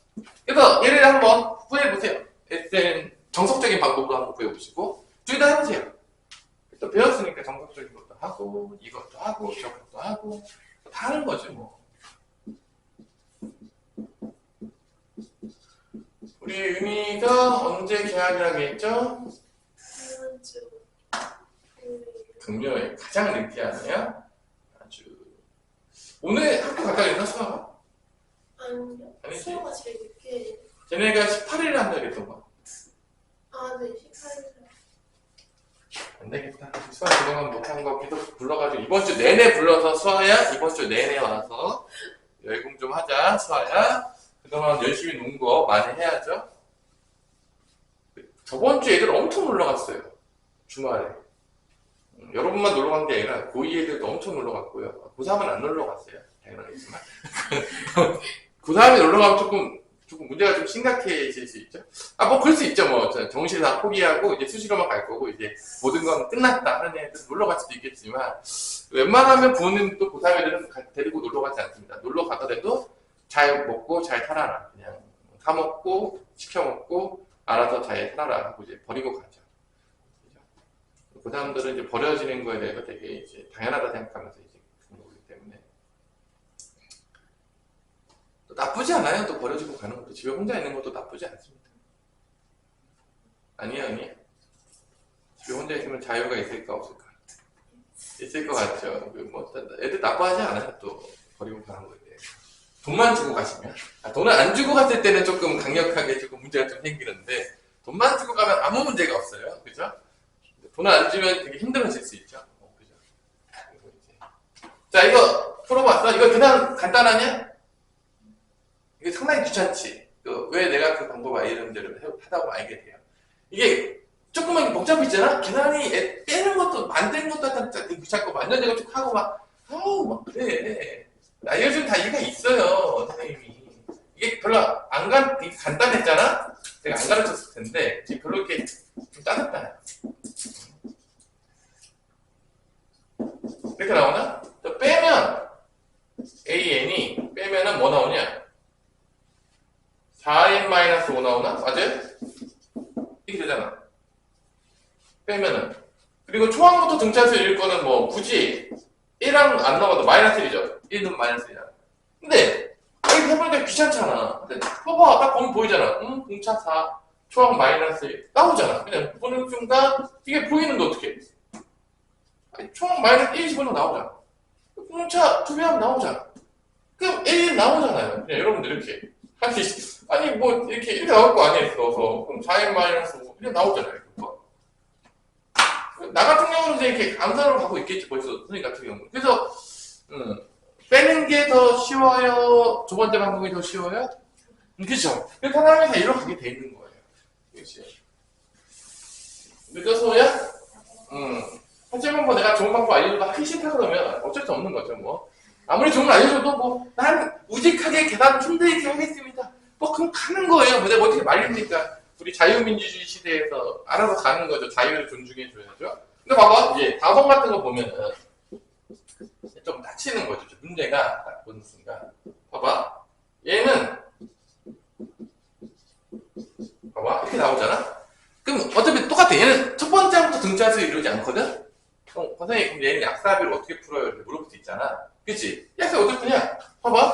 그래서 얘를 한번 구해보세요. SN 정석적인 방법도 한번 구해보시고 둘 다 해보세요. 또 배웠으니까 정석적인 것도 하고 이것도 하고 저것도 하고 다 하는 거지 뭐. 우리 윤희가 언제 계약이라고 했죠? 금요일 가장 늦게 하네요. 아주 오늘 학교 갔다 오셨나 수아가? 아니요. 아니지. 수아가 제일 늦게. 쟤네가 18일에 한다 그랬던 거. 아, 네, 18일. 안 되겠다. 수아 그동안 못한 거 계속 불러가지고 이번 주 내내 불러서 수아야 이번 주 내내 와서 열공 좀 하자 수아야. 그동안 열심히 논 거 많이 해야죠. 저번 주 애들 엄청 놀러 갔어요. 주말에. 여러분만 놀러 간 게 아니라 고2 애들도 엄청 놀러 갔고요. 고3은 안 놀러 갔어요. 당연하겠지만. 고3이 놀러 가면 조금 문제가 좀 심각해질 수 있죠. 뭐 그럴 수 있죠. 뭐 정시를 다 포기하고 이제 수시로만 갈 거고 이제 모든 건 끝났다 하는 애들 놀러 갈 수도 있겠지만 웬만하면 부모님도 고3 애들은 데리고 놀러 가지 않습니다. 놀러 가더라도 잘 먹고 잘 살아라. 그냥 사 먹고 시켜 먹고 알아서 잘 살아라 하고 이제 버리고 가죠. 그 사람들은 이제 버려지는 거에 대해서 되게 이제 당연하다 생각하면서 이제 그런 거기 때문에 또 나쁘지 않아요. 또 버려지고 가는 것도 집에 혼자 있는 것도 나쁘지 않습니다. 아니야. 집에 혼자 있으면 자유가 있을까 없을까? 있을 것 같죠. 뭐 애들 나빠하지 않아요. 또 버리고 가는 거에 대해서. 돈만 주고 가시면 돈을 안 주고 갔을 때는 조금 강력하게 조금 문제가 좀 생기는데 돈만 주고 가면 아무 문제가 없어요. 그죠? 돈을 안 주면 되게 힘들어질 수 있죠. 그죠? 자, 이거 풀어봤어? 이거 그냥 간단하냐? 이게 상당히 귀찮지? 왜 내가 그 방법 이런 대로 하다고 알게 돼요. 이게 조금만 복잡해지잖아? 계산이 빼는 것도, 만드는 것도 약간 귀찮고, 만드는 거 쭉 하고 막 그래. 나 요즘 다 이유가 있어요, 선생님이. 이게 별로 되게 간단했잖아? 내가 안 가르쳤을 텐데, 지금 별로 이렇게 좀 짜증나요. 이렇게 나오나? 또 빼면 AN이 빼면은 뭐 나오냐? 4n-5 나오나? 맞아요? 이렇게 되잖아. 빼면은. 그리고 초항부터 등차수 읽을 거는 뭐 굳이 1랑 안 나와도 마이너스 1이죠. 1은 마이너스 1이잖아. 근데 이렇게 해보니까 귀찮잖아. 근데 봐봐, 딱 보면 보이잖아. 등차 4, 초항 마이너스 1 나오잖아. 그냥 보는 순간 이게 보이는데 어떻게? 총 마이너스 1 집어넣어 나오잖아. 공차 2배하면 나오잖아. 그럼 1 나오잖아요. 그냥 여러분들 이렇게. 아니 뭐 이렇게 나올 거 아니에요. 넣어서. 그럼 4n 마이너스 5 그냥 나오잖아요. 나 같은 경우는 이제 이렇게 암산으로 가고 있겠지 벌써 선생님 같은 경우는. 그래서 빼는 게 더 쉬워요? 두 번째 방법이 더 쉬워요? 그쵸? 그래서 사람이 다 이렇게 가게 돼 있는 거예요. 그치? 늦어서야? 하지만 뭐 내가 좋은 방법 알려줘도 하기 싫다 그러면 어쩔 수 없는 거죠 뭐. 아무리 좋은 걸 알려줘도 뭐 난 우직하게 계산 힘들게 하겠습니다. 뭐 그럼 가는 거예요. 뭐 내가 어떻게 말립니까? 우리 자유민주주의 시대에서 알아서 가는 거죠. 자유를 존중해줘야죠. 근데 봐봐 이제 다성 같은 거 보면은 좀 다치는 거죠. 문제가 딱 보는 순간 봐봐 얘는 봐봐 이렇게 나오잖아. 그럼 어차피 똑같아. 얘는 첫 번째부터 등차수 이루지 않거든? 선생님, 그럼 얘는 약사비를 어떻게 풀어요? 이렇게 물어볼 수 있잖아. 그치? 이 학생 어떻게 푸냐? 봐봐.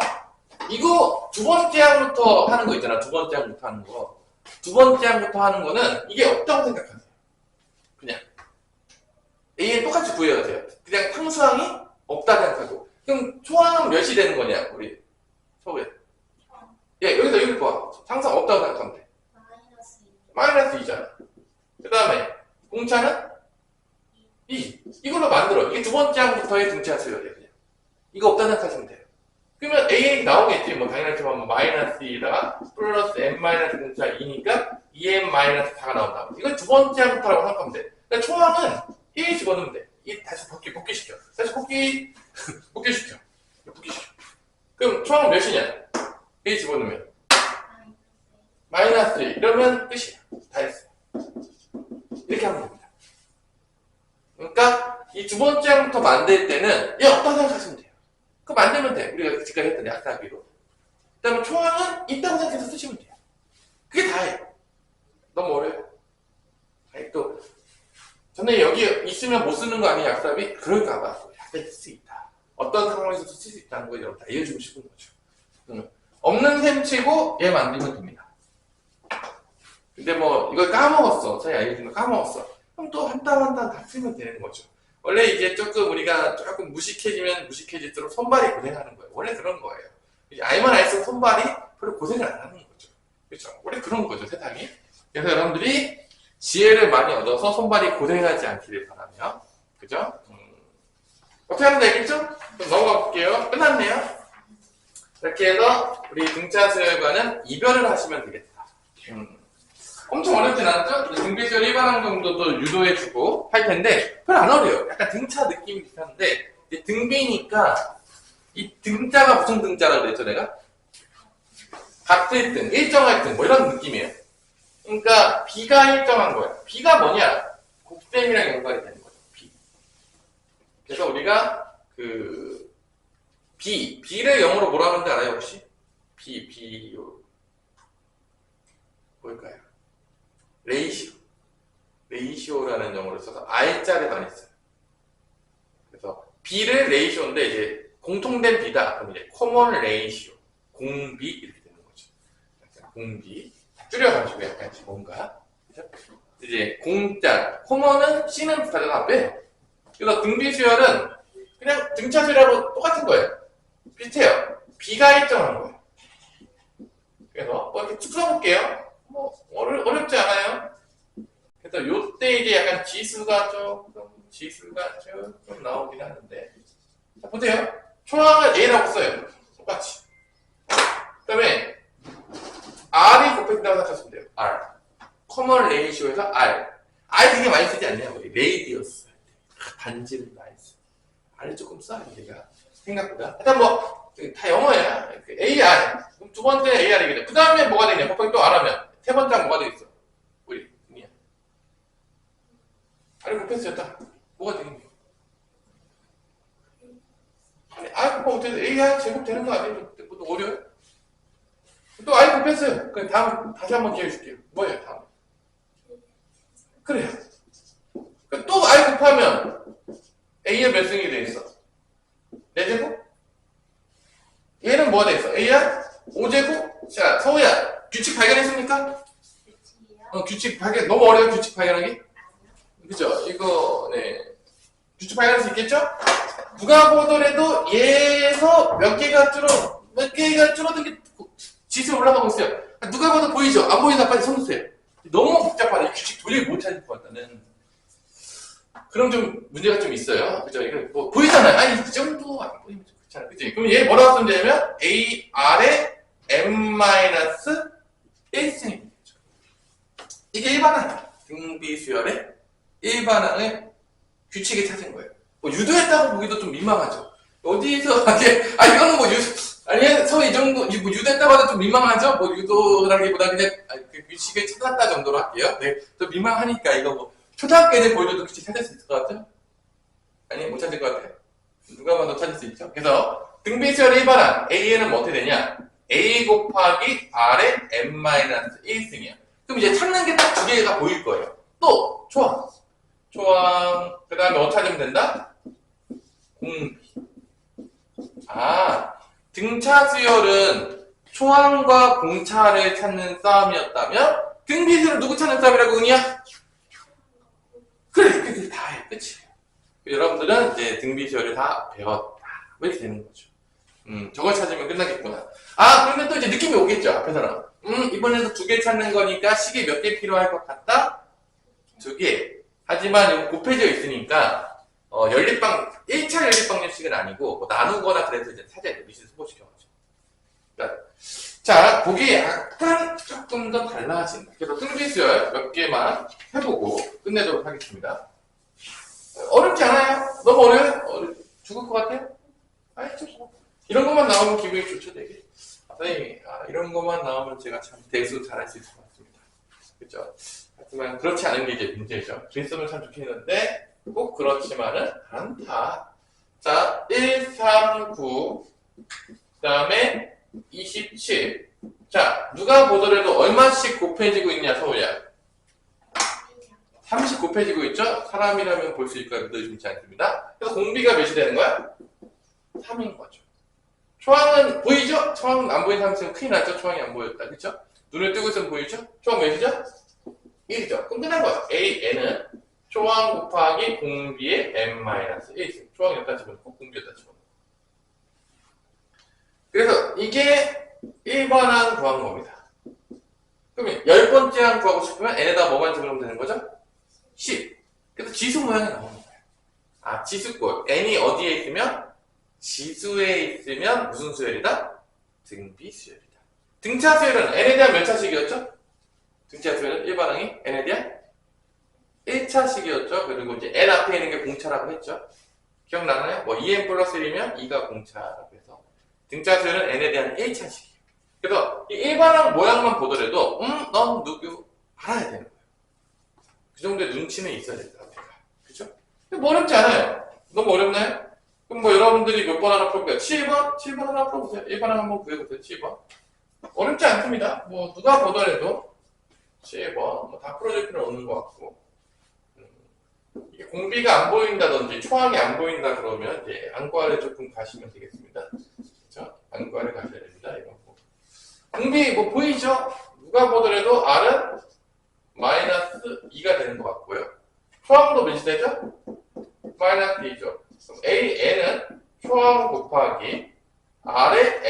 이거 두 번째 항부터 하는 거 있잖아. 두 번째 항부터 하는 거. 두 번째 항부터 하는 거는 이게 없다고 생각하세요. 그냥. A에 똑같이 구해가세요. 그냥 탕수항이 없다 생각하고. 그럼 초항은 몇이 되는 거냐, 우리 서울에. 예, 여기서 이걸 봐. 항상 없다고 생각하면 돼. 마이너스 2잖아. 그 다음에 공차는 2. 이걸로 만들어. 이게 두 번째 항부터의 등차 수열이야, 그냥. 이거 없다 생각하시면 돼요. 그러면 A 나오겠지. 뭐 당연하지만 마이너스 2에다가 플러스 n 마이너스 공차 2니까 2n 마이너스 4가 나온다. 이건 두 번째 항부터라고 생각하면 돼. 그러니까 초항은 1 집어넣으면 돼. 이 다시 복귀시켜. 다시 복귀시켜. 그럼 초항은 몇이냐? 1 집어넣으면 마이너스 1. 이러면 끝이야. 다 했어. 이렇게 하면 됩니다. 그러니까 이 두 번째 항부터 만들 때는 얘 없다고 생각하시면 돼요. 그거 만들면 돼. 우리가 지금까지 했던 약사하기로. 그 다음에 초항은 있다고 생각해서 쓰시면 돼요. 그게 다예요. 너무 어려워요. 아니, 또 저는 여기 있으면 못 쓰는 거 아니에요, 약사비? 그럴까봐 약사비 쓸 수 있다. 어떤 상황에서도 쓸 수 있다는 거 여러분 다 알려주고 싶은 거죠. 없는 셈 치고 얘 만들면 됩니다. 근데 뭐 이걸 까먹었어. 저희 알려준 거 까먹었어. 그럼 또 한 땀 한 땀 다 쓰면 되는 거죠. 원래 이제 우리가 조금 무식해지면 무식해질수록 손발이 고생하는 거예요. 원래 그런 거예요. 알면 알수록 손발이 별로 고생을 안 하는 거죠. 그렇죠? 원래 그런 거죠, 세상이. 그래서 여러분들이 지혜를 많이 얻어서 손발이 고생하지 않기를 바라며, 그죠? 어떻게 하면 되겠죠? 그럼 넘어가 볼게요. 끝났네요. 이렇게 해서 우리 등차 수열과는 이별을 하시면 되겠다. 엄청 어렵진 않죠? 등비수열 일반항 정도도 유도해주고 할 텐데 별로 안 어려워요. 약간 등차 느낌이 비슷한데 등비니까 이 등자가 무슨 등자라고 그랬죠, 내가? 같을 등, 일정할 등, 뭐 이런 느낌이에요. 그러니까 B가 일정한 거야. B가 뭐냐? 곱셈이랑 연관이 되는 거죠. B. 그래서 우리가 B를 영어로 뭐라 하는지 알아요, 혹시? B, 뭘까요? 레이시오라는 영어를 써서 R자를 많이 써요. 그래서 B를 레이시오인데 이제 공통된 B다. 그럼 이제 common ratio, 공비 이렇게 되는 거죠. 공비 줄여가지고 약간 뭔가 이제 공짜 common은 C는 붙하잖아 앞에. 그래서 등비수열은 그냥 등차수열하고 똑같은 거예요. 비슷해요. B가 일정한 거예요. 그래서 뭐 이렇게 쭉 써볼게요. 뭐 어렵지 않아요. 그래서 요때 이제 약간 지수가 조금 나오긴 하는데, 자 보세요. 초항을 A라고 써요. 똑같이. 그 다음에 R이 곱해진다고 생각하시면 돼요. R. 커먼 레이시오에서 R 되게 많이 쓰지 않냐? 우리 레이디어스 반지를 많이 써. R을 조금 써. 얘가 생각보다. 일단 뭐 다 영어야. AR. 두 번째 AR이겠네. 그 다음에 뭐가 되냐? 곱하기 또 R하면 세 번째 뭐가 되겠어? 우리 등이야. R이 곱했어요. 딱 뭐가 되겠냐? 아니 R 곱하면 AR 제곱 되는 거 아니에요? 또 어려워요? 또 R 곱했어요. 그럼 다음 다시 한번 기회 줄게요. 뭐예요? 다음. 그래요. 또 R 곱하면 A의 몇 승이 돼 있어? 4제곱? 얘는 뭐가 돼 있어? A야? 5제곱? 자, 서우야, 규칙 발견했습니까? 규칙 발견, 너무 어려워요, 규칙 발견하기? 그죠? 이거, 네. 규칙 발견할 수 있겠죠? 누가 보더라도 얘에서 몇 개가 줄어든 게 지수 올라가고 있어요. 누가 봐도 보이죠? 안 보이나 빨리 손 드세요. 너무 복잡하다. 이 규칙 도저히 못 찾을 것 같다는. 그럼 좀 문제가 좀 있어요. 그죠? 이거 뭐 보이잖아요. 아니, 이 정도 안 보이면 좀 그렇잖아요. 그치? 그럼 얘 뭐라고 쓰면 되냐면, AR의 M-1승입니다. 이게 일반항. 등비수열의 일반항의 규칙을 찾은 거예요. 뭐 유도했다고 보기도 좀 민망하죠. 어디서, 이거는 뭐 이 정도, 뭐 유도했다고 하도 좀 민망하죠? 뭐 유도라기보다 그냥 그 규칙을 찾았다 정도로 할게요. 네. 좀 민망하니까 이거 뭐, 초등학교 애들 보여줘도 규칙 찾을 수 있을 것 같아요? 아니, 못 찾을 것 같아요? 누가 봐도 찾을 수 있죠? 그래서, 등비수열의 일반항, A는 뭐 어떻게 되냐? A 곱하기 R의 M-1승이야. 그럼 이제 찾는 게 딱 두 개가 보일 거예요. 또, 초항, 그 다음에 뭐 찾으면 된다? 공비. 등차 수열은 초항과 공차를 찾는 싸움이었다면 등비 수열은 누구 찾는 싸움이라고 은희야? 그래, 이렇게 다 해. 끝이에요. 여러분들은 이제 등비 수열을 다 배웠다. 이렇게 되는 거죠. 저걸 찾으면 끝나겠구나. 그러면 또 이제 느낌이 오겠죠, 앞에서는. 이번에도 2개 찾는 거니까 식이 몇 개 필요할 것 같다? 2개. 하지만 이거 곱해져 있으니까, 1차 연립방정식은 아니고, 뭐 나누거나 그래서 이제 찾아야 돼. 미시 소보시켜가지고. 자, 보기 약간 조금 더 달라진다. 그래서 등비수열 몇 개만 해보고 끝내도록 하겠습니다. 어렵지 않아요? 너무 어려워요? 죽을 것 같아요? 이런 것만 나오면 기분이 좋죠, 되게. 선생님이, 이런 것만 나오면 제가 참 대수 잘할 수 있을 것 같습니다. 그렇죠? 하지만 그렇지 않은 게 이제 문제죠. 빈수면 참 좋긴 했는데, 꼭 그렇지만은 않다. 자, 1, 3, 9, 그 다음에 27. 자, 누가 보더라도 얼마씩 곱해지고 있냐, 서우야? 30 곱해지고 있죠? 사람이라면 볼 수 있을까 믿어지지 않습니다. 그래서 공비가 몇이 되는 거야? 3인 거죠. 초항은 보이죠? 초항은 안 보이는 상승은 큰일 났죠? 초항이 안 보였다. 그쵸? 눈을 뜨고 있으면 보이죠? 초항 몇이죠? 1이죠. 그럼 끝난 거야. AN은 초항 곱하기 공비의 n-1. 초항 여기다 집어넣고 공비 여기다 집어넣고. 그래서 이게 1번항 구한 겁니다. 그러면 10번째 항 구하고 싶으면 n에다 뭐만 집어넣으면 되는 거죠? 10. 그래서 지수 모양이 나오는 거예요. 지수꼴. n이 어디에 있으면? 지수에 있으면 무슨 수열이다? 등비 수열이다. 등차 수열은 n에 대한 몇 차식이었죠? 등차 수열은 1반항이 n에 대한 1차식이었죠. 그리고 이제 n 앞에 있는 게 공차라고 했죠. 기억나나요? 뭐 2n 플러스 1이면 2가 공차라고 해서 등차 수열은 n에 대한 1차식이에요. 그래서 이 1반항 모양만 보더라도 넌 누구 알아야 되는 거예요. 그 정도의 눈치는 있어야 된다. 그죠? 뭐 어렵지 않아요. 너무 어렵나요? 그럼 뭐 여러분들이 몇 번 하나 풀게요? 7번? 7번 하나 풀어보세요. 1번 한번 구해보세요. 7번. 어렵지 않습니다. 뭐 누가 보더라도 7번 뭐 다 풀어줄 필요는 없는 것 같고 이게 공비가 안 보인다든지 초항이 안 보인다 그러면 이제 안과를 조금 가시면 되겠습니다. 그렇죠? 안과를 가셔야 됩니다. 이거 뭐. 공비 뭐 보이죠? 누가 보더라도 R은 마이너스 2가 되는 것 같고요. 초항도 몇이 되죠? 마이너스 2죠. 그럼 AN은 초항 곱하기 R의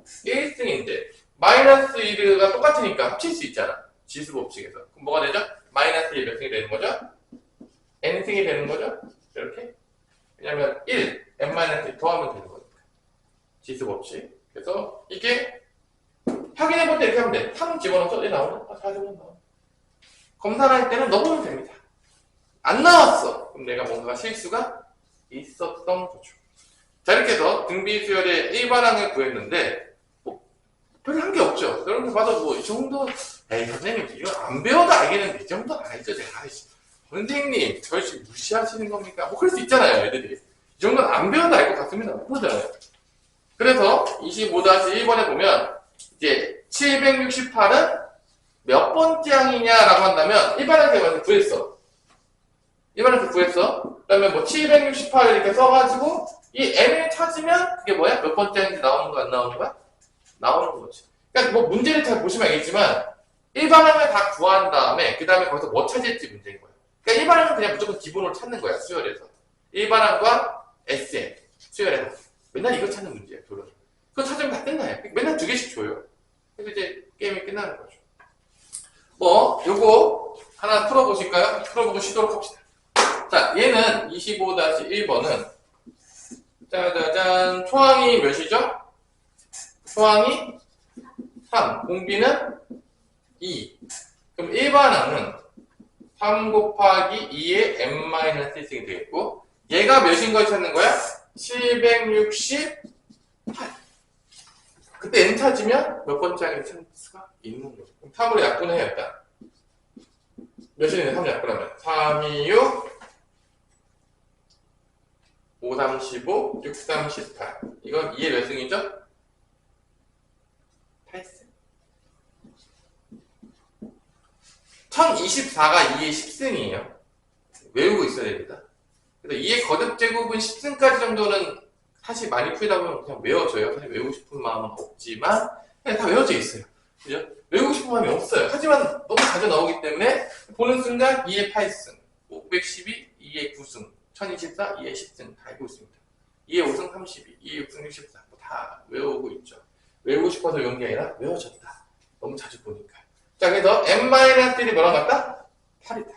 n-1승인데 마이너스 1가 똑같으니까 합칠 수 있잖아. 지수 법칙에서. 그럼 뭐가 되죠? 마이너스 1 몇 승이 되는 거죠? n승이 되는 거죠? 이렇게. 왜냐면 1, n-1 더하면 되는 거니까. 지수 법칙. 그래서 이게 확인해볼 때 이렇게 하면 돼. 3 집어넣어서 1 나오나? 4 집어넣어. 검사를 할 때는 넣으면 됩니다. 안 나왔어. 그럼 내가 뭔가 실수가 있었던 거죠. 자, 이렇게 해서 등비수열의 1반항을 구했는데 뭐 별로 한 게 없죠. 여러분 봐도 뭐 이 정도 선생님 이거 안 배워도 알겠는데 이 정도 알죠. 제가 선생님 저희 무시하시는 겁니까? 뭐 그럴 수 있잖아요. 애들이 이 정도는 안 배워도 알 것 같습니다. 그러잖아요. 그래서 25-1번에 보면 이제 768은 몇 번째 항이냐라고 한다면 1반항에서 구했어. 1반항에서 구했어. 그 다음에 뭐 768을 이렇게 써가지고 이 n을 찾으면 그게 뭐야? 몇 번째 항인지 나오는 거 안 나오는 거야? 나오는 거지. 그러니까 뭐 문제를 잘 보시면 알겠지만 1반항을 다 구한 다음에 그 다음에 거기서 뭐 찾을지 문제인 거야. 그러니까 1반항은 그냥 무조건 기본으로 찾는 거야. 수열에서. 1반항과 SM 수열에서. 맨날 이거 찾는 문제야. 결론. 그거 찾으면 다 끝나요. 맨날 2개씩 줘요. 그래서 이제 게임이 끝나는 거죠. 뭐 요거 하나 풀어보실까요? 풀어보고 쉬도록 합시다. 자, 얘는 25-1번은 짜자잔 초항이 몇이죠? 초항이 3, 공비는 2. 그럼 1반항은 3 곱하기 2의 n-1승이 되겠고 얘가 몇인 걸 찾는 거야? 768. 그때 n 찾으면 몇 번째 항을 찾을 수가 있는 거죠. 그럼 3으로 약분해요, 일단. 몇이네, 3 약분하면. 3, 2, 6, 5, 3, 15, 6, 3, 18. 이건 2의 몇 승이죠? 8승. 1024가 2의 10승이에요. 외우고 있어야 됩니다. 그래서 2의 거듭 제곱은 10승까지 정도는 사실 많이 풀다 보면 그냥 외워져요. 사실 외우고 싶은 마음은 없지만 그냥 다 외워져 있어요. 그죠? 외우고 싶은 마음이 없어요. 하지만 너무 자주 나오기 때문에 보는 순간 2의 8승, 512, 2의 9승, 1024, 2의 10승 다 알고 있습니다. 2의 5승 32, 2의 6승 64. 다 외우고 있죠. 외우고 싶어서 외운 게 아니라 외워졌다. 너무 자주 보니까. 자, 그래서 n-1이 뭐랑 같다? 8이다.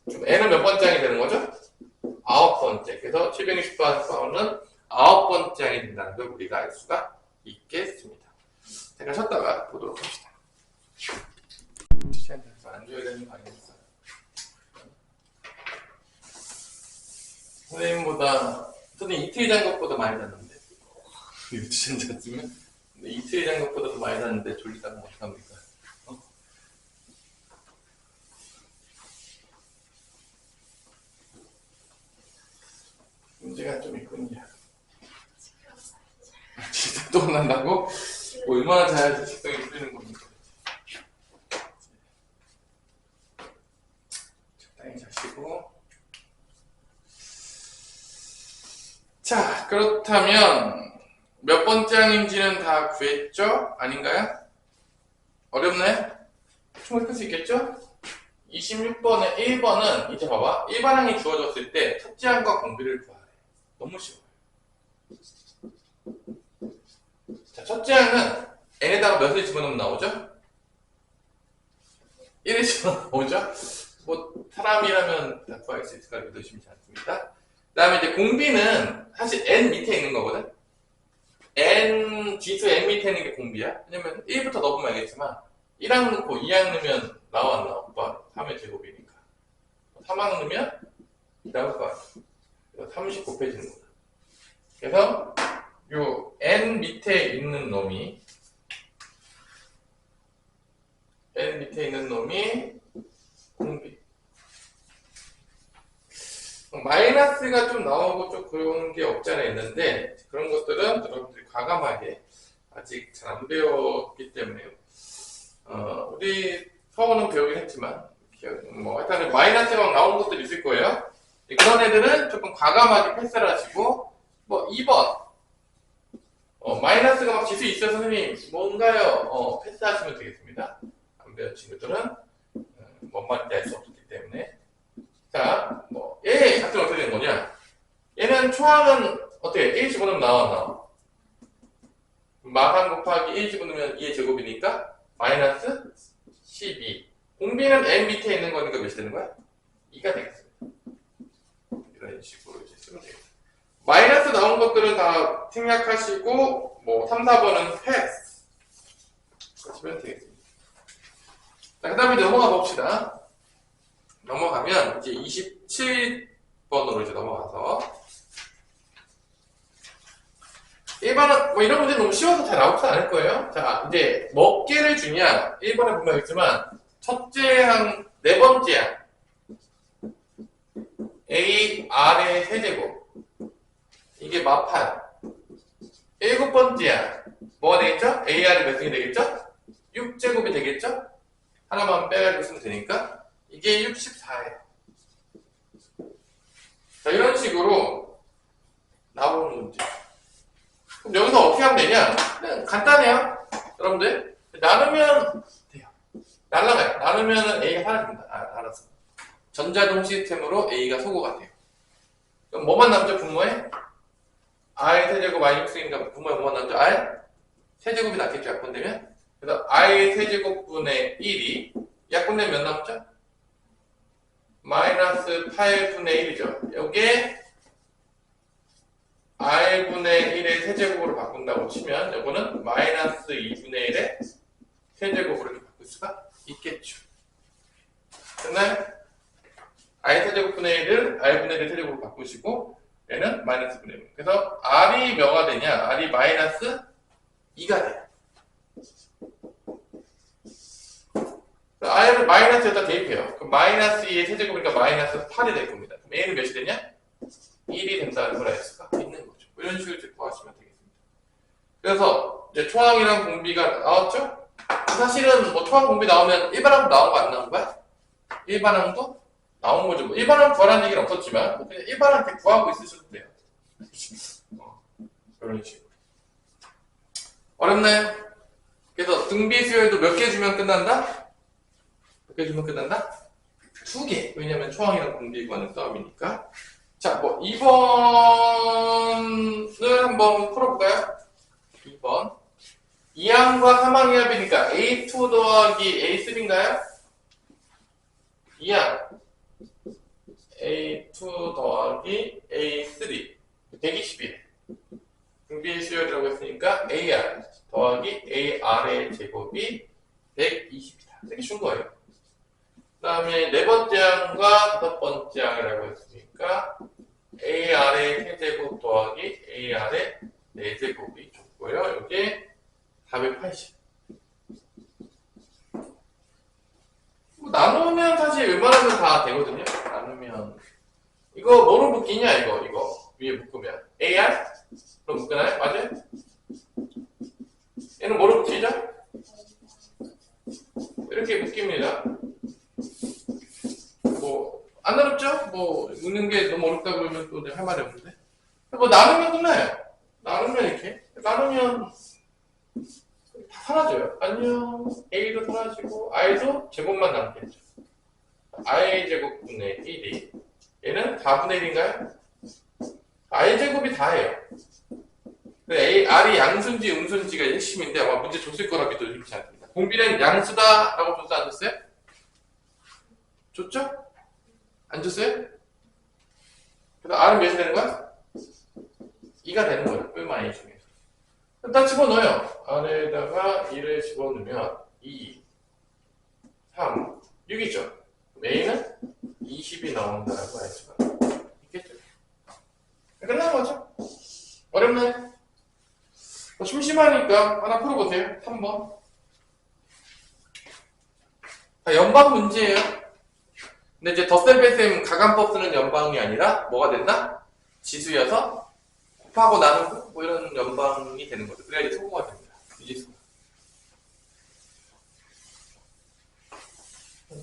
그럼 n은 몇 번째 항이 되는 거죠? 9번째. 그래서 760번 9번째 항이 된다는 걸 우리가 알 수가 있겠습니다. 잠깐 쉬었다가 보도록 합시다. 시간대에서 안 줘야 되는 거 아니겠어요? 선생님 이틀 장것보다 많이 잤는데 유치원 잤으면 이틀 장것보다 더 많이 잤는데 졸리다면 어떡합니까? 문제가 좀 있군요. 진짜 또 혼난다고? 뭐 얼마나 자야지 직성이 풀리는 겁니까? 적당히 자시고. 자, 그렇다면 몇 번째 항인지는 다 구했죠? 아닌가요? 어렵나요? 충분히 풀 수 있겠죠? 26번에 1번은 이제 봐봐. 일반항이 주어졌을 때 첫째 항과 공비를 구하래. 너무 쉬워요. 자, 첫째 항은 n에다가 몇을 집어넣으면 나오죠? 1을 집어넣으죠? 뭐 사람이라면 다 구할 수 있을까 믿으시지 않습니다. 그 다음에 이제 공비는 사실 n 밑에 있는 거거든? 지수 n 밑에 있는 게 공비야. 왜냐면 1부터 넣어보면 알겠지만 1항 넣고 2항 넣으면 나와 안 나와? 오빠 3의 제곱이니까 3항 넣으면 나올 거 아니야. 30 곱해지는 거야. 그래서 요 n 밑에 있는 놈이 공비. 마이너스가 좀 나오고 좀 그런 게 없지 않아 있는데 그런 것들은 여러분들이 과감하게 아직 잘 안 배웠기 때문에 우리 서원은 배우긴 했지만 뭐 일단은 마이너스가 막 나오는 것들이 있을 거예요. 그런 애들은 조금 과감하게 패스를 하시고 뭐 2번 마이너스가 막 지수 있어요 선생님 뭔가요? 패스하시면 되겠습니다. 안 배운 친구들은 뭔 말인지 알 수 없기 때문에 자, 얘 같은 어떻게 되는 거냐? 얘는 초항은 어떻게 1 집어넣으면 나와. 마항 곱하기 1 집어넣으면 2의 제곱이니까 마이너스 12. 공비는 n 밑에 있는 거니까 몇이 되는 거야? 2가 되겠습니다. 이런 식으로 이제 쓰면 되겠습니다. 마이너스 나온 것들은 다 생략하시고 3, 4번은 패스 하시면 되겠습니다. 자, 그 다음에 넘어가 봅시다. 넘어가면 이제 27번으로 이제 넘어가서 1번은 이런 문제 너무 쉬워서 잘 나오지 않을 거예요. 자, 이제 몇 개를 주냐? 1번에 보면 있지만 첫째 항, 네 번째 항 A, R의 세제곱 이게 마판 7번째 항 뭐가 되겠죠? A, R이 몇 승이 되겠죠? 6제곱이 되겠죠? 하나만 빼가지고 쓰면 되니까 이게 64예요. 자, 이런 식으로 나오는 문제. 그럼 여기서 어떻게 하면 되냐? 그냥 간단해요. 여러분들. 나누면 돼요. 날라가요. 나누면 A가 사라집니다. 알았어. 전자동 시스템으로 A가 소거가 돼요. 그럼 뭐만 남죠? 분모에? R 세제곱 I 6승이니까 분모에 뭐만 남죠? R? 세제곱이 낫겠죠? 약분되면? 그래서 I 세제곱분의 1이 약분되면 몇 남죠? 마이너스 8분의 1이죠. 요게 r분의 1의 세제곱으로 바꾼다고 치면 요거는 마이너스 2분의 1의 세제곱으로 이렇게 바꿀 수가 있겠죠. 됐나요? r 세제곱분의 1을 r분의 1의 세제곱으로 바꾸시고 얘는 마이너스 분의 1. 그래서 r이 몇가 되냐? r이 마이너스 2가 돼요. r을 마이너스에다 대입해요. 그럼 마이너스 2의 세제곱이니까 마이너스 8이 될 겁니다. 그럼 a는 몇이 되냐? 1이 된다는 걸 알 수가 있는 거죠. 이런 식으로 구하시면 되겠습니다. 그래서 이제 초항이랑 공비가 나왔죠? 사실은 초항 공비 나오면 일반항도 나온 거 안 나온 거야? 일반항도 나온 거죠. 일반항 구하라는 얘기는 없었지만 그냥 일반항 구하고 있으셔도 돼요. 이런 식으로. 어렵나요? 그래서 등비 수열도 몇 개 주면 끝난다? 몇 개 주면 끝난다? 2개. 왜냐면 초항이랑 등비 구하는 싸움이니까. 자, 뭐 2번을 한번 풀어볼까요? 2번. 2항과 3항이 합이니까 A2 더하기 A3인가요? 2항. A2 더하기 A3. 121. 등비의 수열이라고 했으니까 AR 더하기 AR의 제곱이 120이다. 되게 쉬운 거예요. 그 다음에 네 번째 항과 다섯 번째 항이라고 했으니까 AR의 세제곱 더하기 AR의 네제곱이 줬고요. 이게 480. 뭐 나누면 사실 웬만하면 다 되거든요. 나누면 이거 뭐로 묶이냐 이거 위에 묶으면 AR? 로 묶으나요? 맞아요? 얘는 뭐로 묶이죠? 이렇게 묶입니다. 뭐 안 어렵죠? 뭐 묶는 게 너무 어렵다 그러면 또 할 말이 없는데 뭐 나누면 끝나요. 나누면 이렇게 나누면 다 사라져요. 안녕. A도 사라지고 I도 제곱만 남겠죠. I 제곱분의 1이 얘는 4분의 1인가요? I 제곱이 다예요. R이 양수인지 음수인지가 핵심인데 아마 문제 줬을 거라 믿어도 좋지 않습니다. 공비는 양수다 라고 줬어 안 줬어요? 줬죠? 안 줬어요? 그래서 R은 몇이 되는 거야? 2가 되는 거예요. 뿔마 A 중에서. 딱 집어넣어요. R에다가 2를 집어넣으면 2, 3, 6이죠. A는 20이 나온다라고 알죠. 있겠죠? 끝난 거죠? 어렵나요? 심심하니까 하나 풀어보세요. 3번. 자, 연방 문제예요. 근데 이제 덧셈 가간법 쓰는 연방이 아니라 뭐가 된다? 지수여서 곱하고 나누고 뭐 이런 연방이 되는 거죠. 그래야 이제 소거가 됩니다. 유지수가.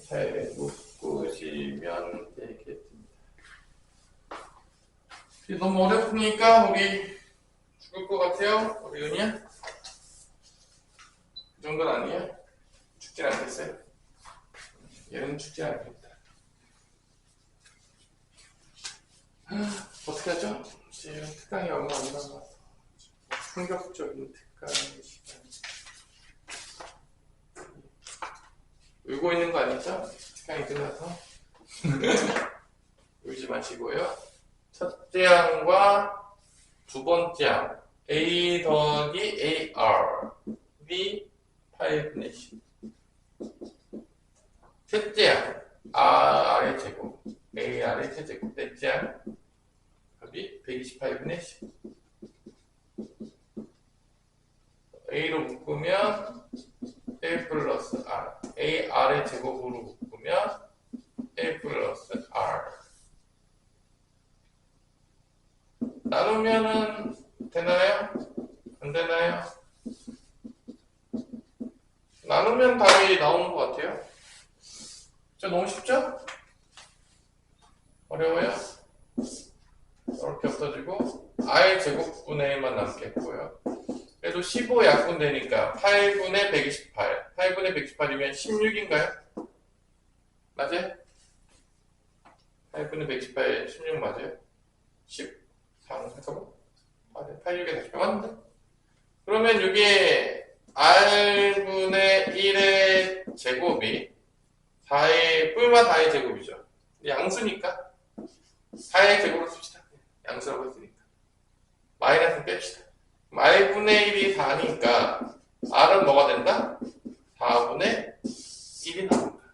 잘 묶으시면 되겠습니다. 너무 어렵으니까 우리 죽을 것 같아요? 우리 은이야? 그 정도는 아니에요? 죽진 않겠어요? 얘는 죽진 않겠다. 어떻게 하죠? 지금 특강이 얼마 안 남아서 충격적인 특강의 시간. 울고 있는 거 아니죠? 특강이 끝나서 울지 마시고요. 첫째 항과 두 번째 항 A 더하기 AR이 8분의 10. 셋째 항 R의 제곱 AR의 세제곱. 넷째 항 합이 128분의 10. A로 묶으면 1 플러스 R AR의 제곱으로 묶으면 1 플러스 R. 나누면은 되나요? 안 되나요? 나누면 답이 나오는 것 같아요. 진짜 너무 쉽죠? 어려워요? 이렇게 없어지고 R 제곱분의 1만 남겠고요. 그래도 15 약분되니까 8분의 128. 8분의 128이면 16인가요? 맞아요? 8분의 128, 16 맞아요? 10. 잠깐만. 86에 48 맞는데? 그러면 이게 R분의 1의 제곱이 4의 뿔마 4의 제곱이죠. 양수니까 4의 제곱을 씁시다. 양수라고 했으니까. 마이너스 뺍시다. R분의 1이 4니까 R은 뭐가 된다? 4분의 1이 나온다.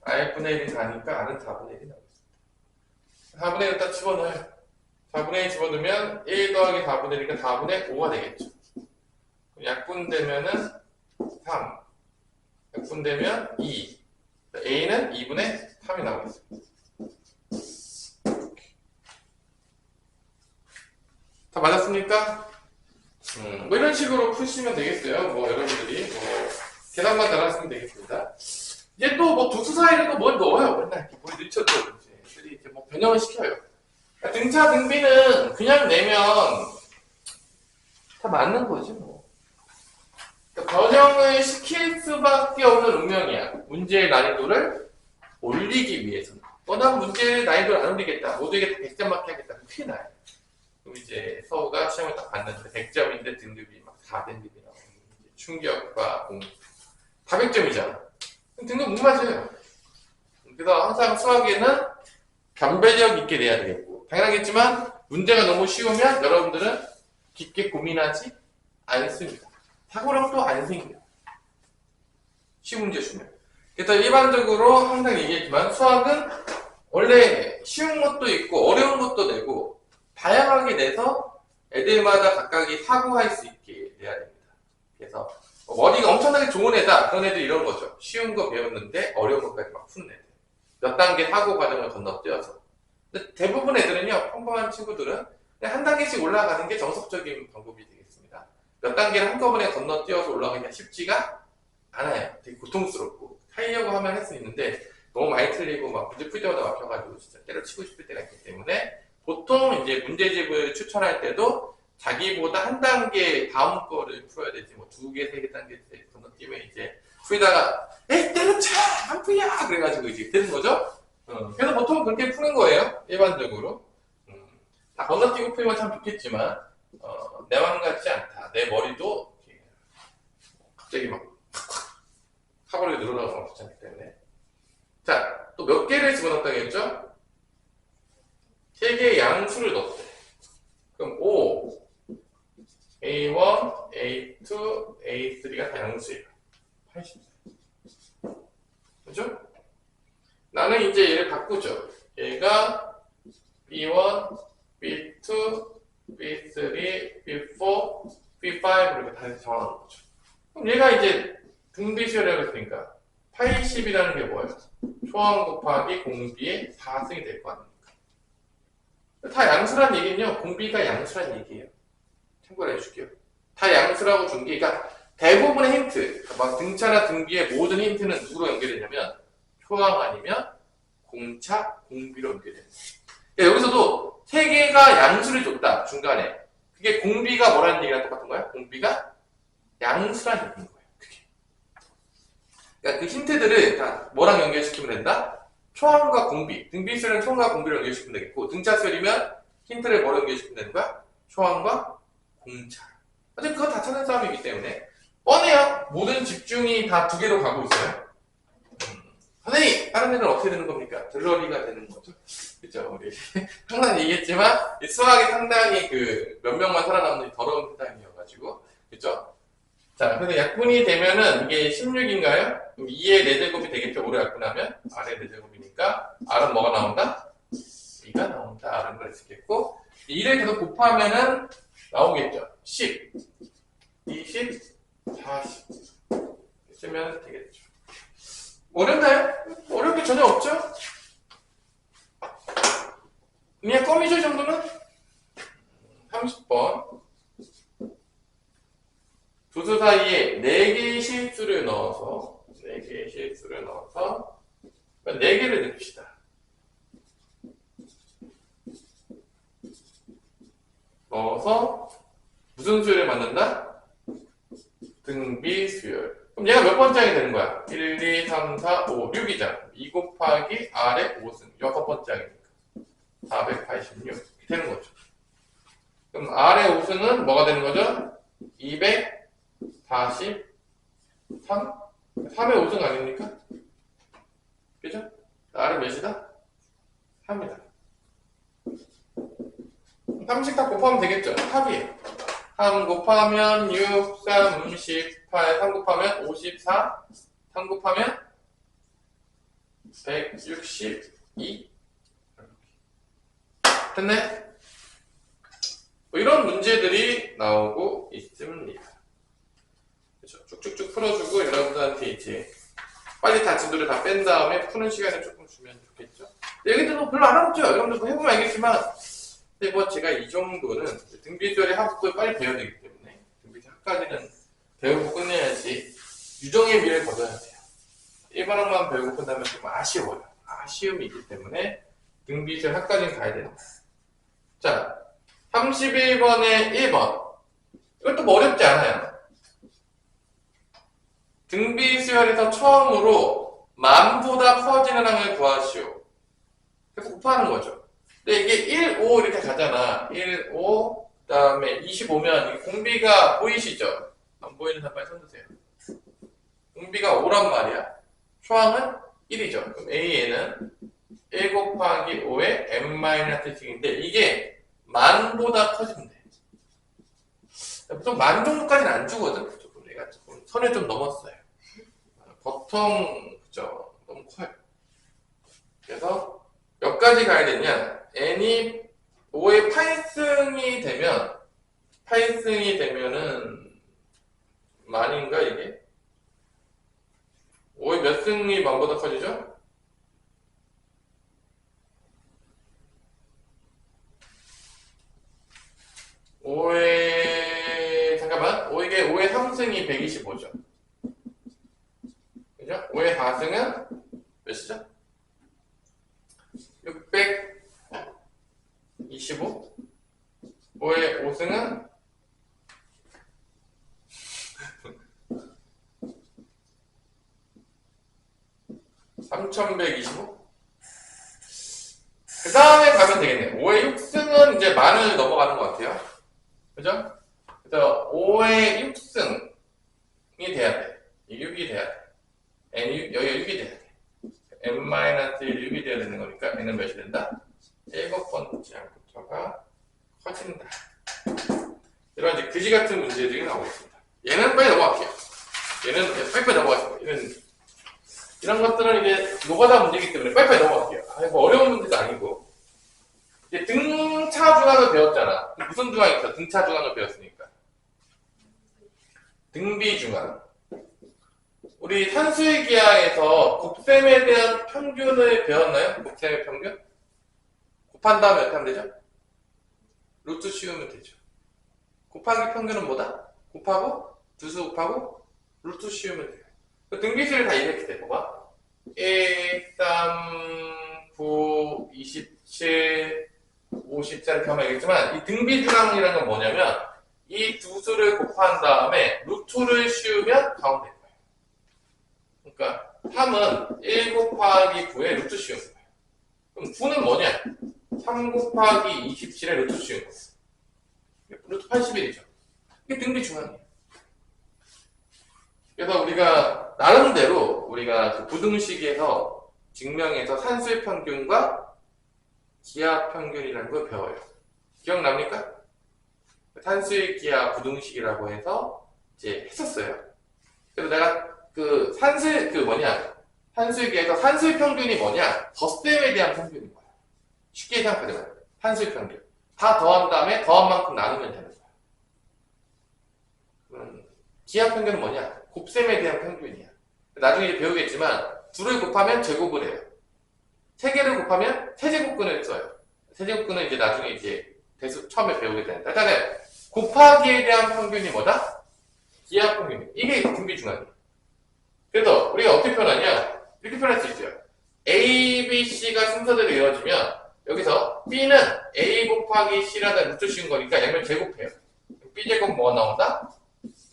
R분의 1이 4니까 R은 4분의 1이 나옵니다. 4분의 1을 딱 집어넣어요. 4분의 1 집어넣으면 1 더하기 4분의 1이니까 4분의 5가 되겠죠. 약분되면은 3. 약분되면 2. A는 2분의 3이 나오고 있습니다. 다 맞았습니까? 뭐 이런 식으로 푸시면 되겠어요. 뭐 여러분들이 뭐 계산만 잘하시면 되겠습니다. 이제 또 뭐 두수 사이를 또 뭘 넣어요. 맨날 뭘 늦춰도 이제 뭐 변형을 시켜요. 등차 등비는 그냥 내면 다 맞는 거지 뭐. 그러니까 변형을 시킬 수밖에 없는 운명이야. 문제의 난이도를 올리기 위해서는. 난 문제의 난이도를 안 올리겠다. 모두에게 100점 맞게 하겠다. 큰일 나요. 그럼 이제 서우가 시험을 딱 봤는데 100점인데 등급이 막 4등급이 나오고 충격과 공부 다 100점이잖아. 등급 못 맞아요. 그래서 항상 수학에는 변별력 있게 내야 되겠고 당연하겠지만 문제가 너무 쉬우면 여러분들은 깊게 고민하지 않습니다. 사고랑 또 안 생겨요. 쉬운 문제 주면. 그래서 일반적으로 항상 얘기했지만 수학은 원래 쉬운 것도 있고 어려운 것도 내고 다양하게 내서 애들마다 각각이 사고할 수 있게 내야 됩니다. 그래서 머리가 엄청나게 좋은 애다. 그런 애들 이런 거죠. 쉬운 거 배웠는데 어려운 것까지 막 푸는 애들. 몇 단계 사고 과정을 건너뛰어서. 근데 대부분 애들은요, 평범한 친구들은 그냥 한 단계씩 올라가는 게 정석적인 방법이 되겠습니다. 몇 단계를 한꺼번에 건너뛰어서 올라가기가 쉽지가 않아요. 되게 고통스럽고. 하려고 하면 할 수 있는데, 너무 많이 틀리고 막 문제 풀 때마다 막혀가지고 진짜 때려치고 싶을 때가 있기 때문에, 보통 이제 문제집을 추천할 때도 자기보다 한 단계 다음 거를 풀어야 되지, 뭐 2개, 3개 단계 건너뛰면 이제 풀다가, 에이, 때려쳐! 안 풀려! 그래가지고 이제 되는 거죠? 그래서 보통 그렇게 푸는 거예요. 일반적으로. 다 건너뛰고 풀면 참 좋겠지만, 내 마음 같지 않다. 내 머리도 이렇게 갑자기 막 사거리가 늘어나고 그렇지 않기 때문에. 자, 또 몇 개를 집어넣었다고 했죠? 3개의 양수를 넣었대. 그럼 O, A1, A2, A3가 다 양수예요. 84. 그죠? 나는 이제 얘를 바꾸죠. 얘가 B1, B2, B3, B4, B5 이렇게 다시 정하는 거죠. 그럼 얘가 이제 등비수열이라고 했으니까 80이라는 게 뭐예요? 초항 곱하기 공비의 4승이 될 거 아닙니까? 다 양수란 얘기는요, 공비가 양수란 얘기예요. 참고를 해줄게요. 다 양수라고 준 게, 그러니까 대부분의 힌트, 막 등차나 등비의 모든 힌트는 누구로 연결되냐면 초항 아니면 공차, 공비로 연결돼요. 그러니까 여기서도 3개가 양수를 줬다, 중간에. 그게 공비가 뭐라는 얘기랑 똑같은 거야? 공비가 양수란 얘기인 거예요. 그게. 그러니까 그 힌트들을 다 뭐랑 연결시키면 된다? 초항과 공비. 등비수열은 초항과 공비를 연결시키면 되겠고, 등차수열이면 힌트를 뭐로 연결시키면 되는 거야? 초항과 공차. 어차피 그거 다 찾는 싸움이기 때문에 뻔해요. 모든 집중이 다 2개로 가고 있어요. 선생님! 다른 애는 어떻게 되는 겁니까? 들러리가 되는 거죠. 그죠? 우리 항상 얘기했지만 수학이 상당히 몇 명만 살아남는 더러운 세상이어가지고 그죠? 자, 그래서 약분이 되면은 이게 16인가요? 그럼 2의 4제곱이 되겠죠? 오래 약분하면 R의 4제곱이니까 R은 뭐가 나온다? 2가 나온다. 라는 걸 쓰겠고 2를 계속 곱하면은 나오겠죠? 10, 20, 40 쓰면 되겠죠. 어렵나요? 어려울 게 전혀 없죠? 그냥 껌이죠 정도는? 30번 두 수 사이에 4개의 실수를 넣어서 4개를 넣읍시다. 넣어서 무슨 수열을 만든다? 등비수열. 그럼 얘가 몇 번째 하게 되는 거야? 1, 2, 3, 4, 5, 6이잖아. 2 곱하기 R의 5승. 6번째 하기니까. 486. 이렇게 되는 거죠. 그럼 R의 5승은 뭐가 되는 거죠? 243? 3의 5승 아닙니까? 그죠? R은 몇이다? 3이다. 3씩 다 곱하면 되겠죠? 합이에요. 3 곱하면 6, 3, 18, 3 곱하면 54, 3 곱하면 162. 됐네? 뭐 이런 문제들이 나오고 있습니다. 그렇죠? 쭉쭉쭉 풀어주고 여러분들한테 이제 빨리 다 진도를 다 뺀 다음에 푸는 시간을 조금 주면 좋겠죠? 여기도 뭐 별로 안 어렵죠? 여러분들 뭐 해보면 알겠지만 근데 뭐 제가 이 정도는 등비수열의 합을 빨리 배워야 되기 때문에 등비수열 합까지는 배우고 끝내야지 유정의 미를 거둬야 돼요. 일반학만 배우고 끝나면 좀 아쉬워요. 아쉬움이 있기 때문에 등비수열 합까지는 가야 된다. 자, 31번에 1번. 이것도 뭐 어렵지 않아요. 등비수열에서 처음으로 만보다 커지는 항을 구하시오. 그래서 곱하는 거죠. 근데 이게 1, 5 이렇게 가잖아. 1, 5, 그 다음에 25면 공비가 보이시죠? 안 보이는 사람 빨리 손드세요. 공비가 5란 말이야. 초항은 1이죠. 그럼 A에는 1 곱하기 5의 n-6인데 이게 만보다 커지면 돼. 보통 만 정도까지는 안 주거든. 내가 조금 선을 좀 넘었어요. 보통 그죠? 너무 커요. 그래서 몇 가지 가야 되냐? n이 5의 8승이 되면은 만인가 이게? 5의 몇 승이 만보다 커지죠? 잠깐만. 5의 3승이 125죠. 그죠? 5의 4승은 몇이죠? 625. 5의 5승은 3125. 그 다음에 가면 되겠네. 5의 6승은 이제 만을 넘어가는 것 같아요. 그죠? 그래서 5의 6승이 돼야 돼. 6이 돼야 돼. n이 여기가 6이 돼야 돼. n-6이 돼야 되는 거니까 n은 몇이 된다? 7번째 항부터가 커진다. 이런 이제 그지 같은 문제들이 나오고 있습니다. 얘는 빨리 넘어갈게요. 얘는 빨리빨리 넘어가시고 이런 것들은 이제 노가다 문제이기 때문에 빨리빨리 넘어갈게요. 뭐 어려운 문제도 아니고. 이제 등차 중항을 배웠잖아. 무슨 중항이 있어? 등차 중항을 배웠으니까. 등비 중항. 우리 산수의 기하에서 곱셈에 대한 평균을 배웠나요? 곱셈의 평균? 곱한 다음에 어떻게 하면 되죠? 루트 씌우면 되죠. 곱하기 평균은 뭐다? 곱하고, 두수 곱하고, 루트 씌우면 돼요. 그 등비수를 다 이렇게 돼. 봐봐. 1, 3, 9, 27, 54 이렇게 하면 알겠지만, 이 등비중항이라는 건 뭐냐면, 이 두 수를 곱한 다음에 루트를 씌우면 가운데 거예요. 그러니까 3은 1 곱하기 9에 루트 씌운 거예요. 그럼 9는 뭐냐? 3 곱하기 27에 루트 씌운 거예요. 루트 81이죠. 이게 등비중항이에요. 그래서 우리가 나름대로 우리가 그 부등식에서 증명해서 산수의 평균과 기하 평균이라는 걸 배워요. 기억납니까? 산수의 기하 부등식이라고 해서 이제 했었어요. 그래서 내가 산수의 기하에서 산수의 평균이 뭐냐? 덧셈에 대한 평균인 거야. 쉽게 생각하자면 산수의 평균. 다 더한 다음에 더한 만큼 나누면 되는 거야. 기하 평균은 뭐냐? 곱셈에 대한 평균이야. 나중에 이제 배우겠지만 둘을 곱하면 제곱을 해요. 세 개를 곱하면 세제곱근을 써요. 세제곱근은 이제 나중에 이제 처음에 배우게 되는데 일단은 곱하기에 대한 평균이 뭐다? 기하 평균. 이게 등비중항이에요. 그래서 우리가 어떻게 표현하냐? 이렇게 표현할 수 있어요. A, B, C가 순서대로 이루어지면 여기서 B는 A 곱하기 C라다 루트 씌운 거니까 양면 제곱해요. B제곱 뭐가 나온다?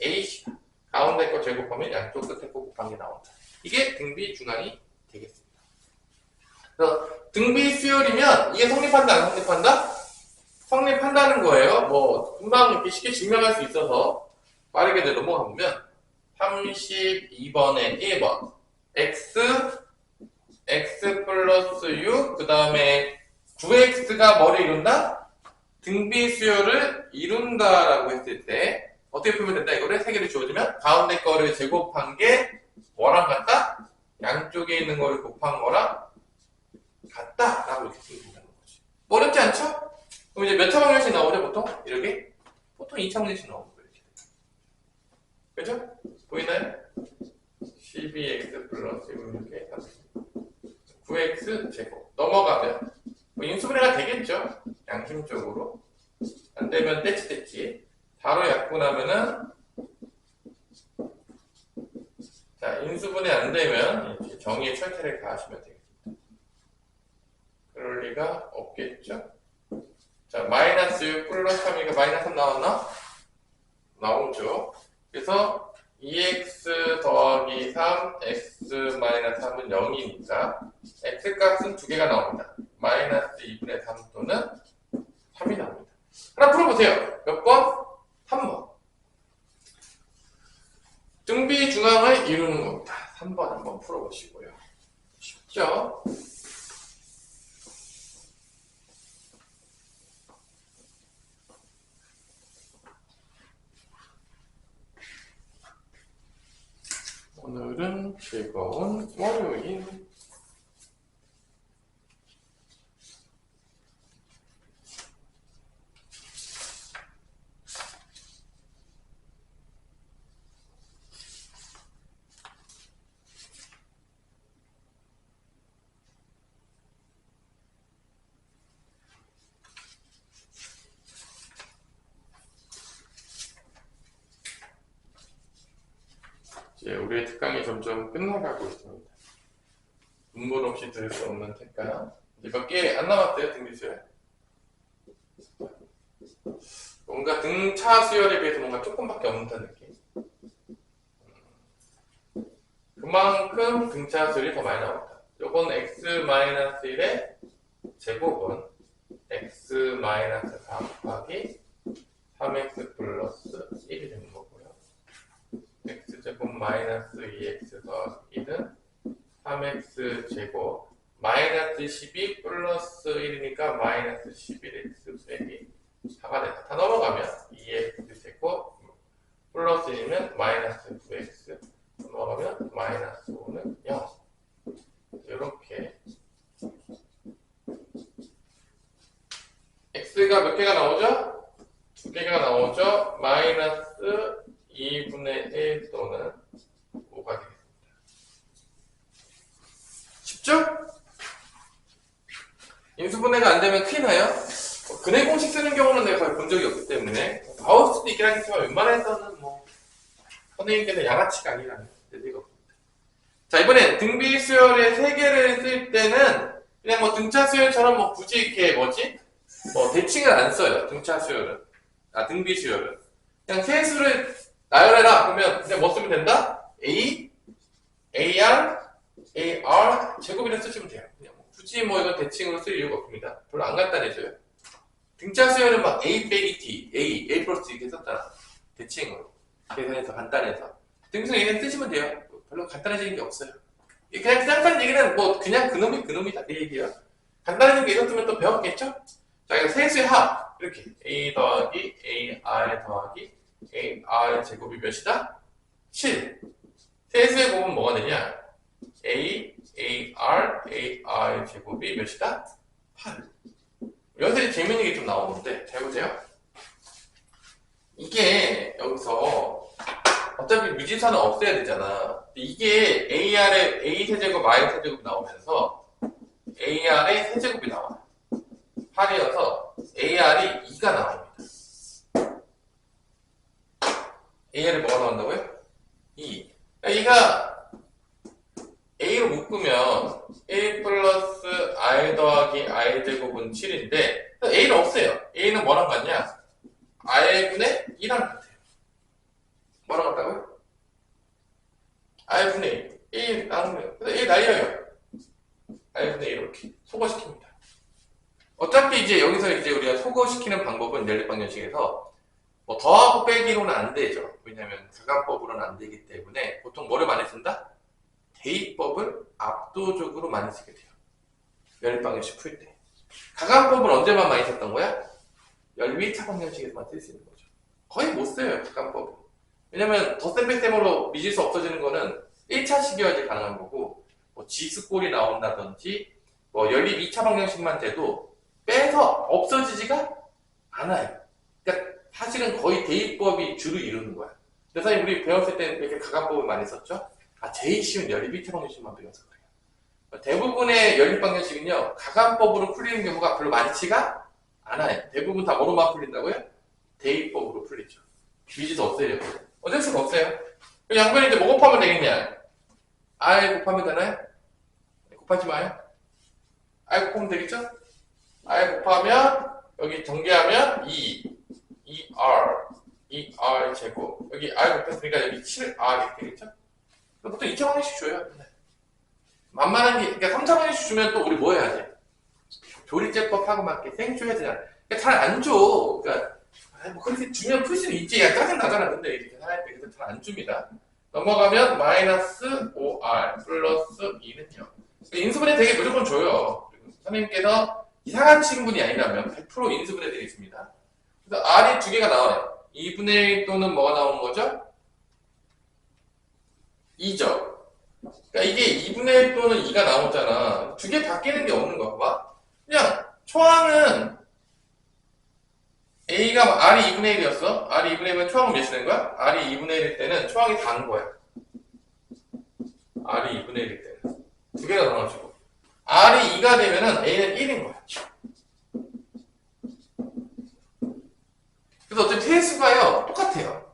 AC. 가운데 거 제곱하면 양쪽 끝에 거 곱한 게 나온다. 이게 등비중항이 되겠습니다. 그래서 등비수열이면 이게 성립한다 안 성립한다? 성립한다는 거예요. 뭐 금방 이렇게 쉽게 증명할 수 있어서 빠르게 넘어가 보면 32번에 1번 x 플러스 6 그 다음에 9x가 뭐를 이룬다? 등비수열을 이룬다라고 했을 때 어떻게 풀면 된다? 이거를 세 개를 주어주면 가운데 거를 제곱한 게 뭐랑 같다? 양쪽에 있는 거를 곱한 거랑 같다 라고 이렇게 쓰면 된다는 거지. 어렵지 않죠? 그럼 이제 몇 차 방정식 나오죠 보통? 이렇게? 보통 2차 방정식 나오고 이렇게. 그죠? 보이나요? 12x 플러스 6 이렇게 9x 제곱 넘어가면 뭐 인수분해가 되겠죠? 양심적으로 안 되면 떼치 바로 약분하면은 자 인수분해 안 되면 이렇게 정의의 철퇴를 가하시면 되겠습니다. 그럴 리가 없겠죠? 자, 마이너스 6 플러스 3이니까 마이너스 3 나왔나? 나오죠. 그래서 2x 더하기 3, x 마이너스 3은 0이니까 x 값은 두 개가 나옵니다. 마이너스 2분의 3 또는 3이 나옵니다. 하나 풀어보세요. 몇 번? 3번. 등비 중앙을 이루는 겁니다. 3번 한번 풀어보시고요. 쉽죠? 오늘은 즐거운 월요일. 이제 우리의 특강이 점점 끝나가고 있습니다. 문물 없이 들을 수 없는 특강. 이제 몇 개 안 남았어요, 등비 수열. 뭔가 등차 수열에 비해서 뭔가 조금밖에 없는 듯한 느낌. 그만큼 등차 수열이 더 많이 나온다. 요건 x-1의 제곱은 x-4 곱하기 3x 플러스 1이 되는 거고요. x제곱 마이너스 2x 더하기 1은 3x제곱 마이너스 12 플러스 1이니까 마이너스 11x 빼기 4가 된다. 다 넘어가면 2x제곱 플러스 1이면 마이너스 9x 넘어가면 마이너스 5는 0. 이렇게 x가 몇 개가 나오죠? 두 개가 나오죠? 마이너스 2분의 1 또는 5가 되겠습니다. 쉽죠? 인수분해가 안 되면 큰일 나요. 근해 공식 쓰는 경우는 내가 거의 본 적이 없기 때문에 나올 수도 있긴 하겠지만 웬만해서는 뭐 선생님께서 양아치가 아니라는 얘기가 없습니다. 자, 이번엔 등비 수열의 세 개를 쓸 때는 그냥 뭐 등차 수열처럼 뭐 굳이 이렇게 뭐지? 뭐 대칭을 안 써요. 등차 수열은. 등비 수열은. 그냥 세 수를 나열해라. 그러면 그냥 뭐 쓰면 된다? A, AR, AR 제곱이라 쓰시면 돼요. 그냥 뭐 굳이 뭐 이건 대칭으로 쓸 이유가 없습니다. 별로 안 간단해져요. 등차 수열은 막 A 빼기 T, A 플러스 이렇게 썼잖아. 대칭으로. 계산해서 간단해서. 등수 얘기는 쓰시면 돼요. 별로 간단해지는 게 없어요. 그냥 짠짠 얘기는 뭐 그냥 그놈이다. 그 얘기야. 간단해진 게 있었으면 또 배웠겠죠? 자, 이거 세수의 합. 이렇게. A 더하기 AR 더하기 AR 제곱이 몇이다? 7. 세수의 곱은 뭐가 되냐? A, AR, AR 제곱이 몇이다? 8. 여기서 이제 재밌는 게 좀 나오는데, 잘 보세요. 이게 여기서 어차피 미지수는 없애야 되잖아. 이게 AR의 A 세제곱, Y 세제곱이 나오면서 AR의 세제곱이 나와. 8이어서 AR이 2가 나옵니다. AR이 뭐가 나온다고요? 2. 그러니까 2가 A로 묶으면 1 플러스 R 더하기 R 제곱은 7인데 A는 없어요. A는 뭐랑 같냐? R분의 2랑 같아요. 뭐랑 같다고요? R분의 1. A 나누면 그래서 A 날려요. R분의 1 이렇게 소거시킵니다. 어차피 이제 여기서 이제 우리가 소거시키는 방법은 연립방정식에서 뭐 더하고 빼기로는 안 되죠. 왜냐면 가간법으로는 안 되기 때문에 보통 뭐를 많이 쓴다? 대입법을 압도적으로 많이 쓰게 돼요. 연립방정식 풀 때. 가간법은 언제만 많이 썼던 거야? 연립 2차 방정식에서만 쓸 수 있는 거죠. 거의 못 써요, 가간법은. 왜냐면 덧셈 뺄셈으로 미지수 없어지는 거는 1차식이어야지 가능한 거고 뭐 지수꼴이 나온다든지 뭐 연립 2차 방정식만 돼도 빼서 없어지지가 않아요. 그러니까 사실은 거의 대입법이 주를 이루는 거야. 그래서 우리 배웠을 때는 이렇게 가간법을 많이 썼죠? 제일 쉬운 연립 2차 방정식만 배워서 그래요. 대부분의 연립 방정식은요, 가간법으로 풀리는 경우가 별로 많지가 않아요. 대부분 다 뭐로만 풀린다고요? 대입법으로 풀리죠. 미지수 없애려고. 어쩔 수가 없어요. 양변에 이제 뭐 곱하면 되겠냐? R 곱하면 되나요? 곱하지 마요. R 곱하면 되겠죠? R 곱하면 여기 전개하면 2R 제곱. 여기 R 곱했으니까 여기 7R 이렇게 되겠죠? 보통 2,000원씩 줘요. 만만한 게, 그러니까 3,000원씩 주면 또 우리 뭐 해야 돼? 조리제법하고 맞게 생쇼해야 되잖아. 그러니까 잘 안 줘. 그러니까, 뭐 그렇게 주면 풀 수는 있지. 야, 짜증나잖아. 근데 이렇게 계산할 때. 그래서 잘 안 줍니다. 넘어가면 마이너스 5R 플러스 2는요. 인수분해 되게 무조건 줘요. 선생님께서 이상한 친구분이 아니라면 100% 인수분해 되겠습니다. 그래서 R이 두 개가 나와요. 2분의 1 또는 뭐가 나오는 거죠? 2죠. 그러니까 이게 2분의 1 또는 2가 나오잖아. 두 개 바뀌는 게 없는 거야. 봐. 그냥 초항은 A가 R이 2분의 1이었어. R이 2분의 1이면 초항은 몇이 된 거야? R이 2분의 1일 때는 초항이 다인 거야. R이 2분의 1일 때는. 두 개가 나눠지고. R이 2가 되면은 A는 1인 거야. 그래서 어차피 세수가요, 똑같아요.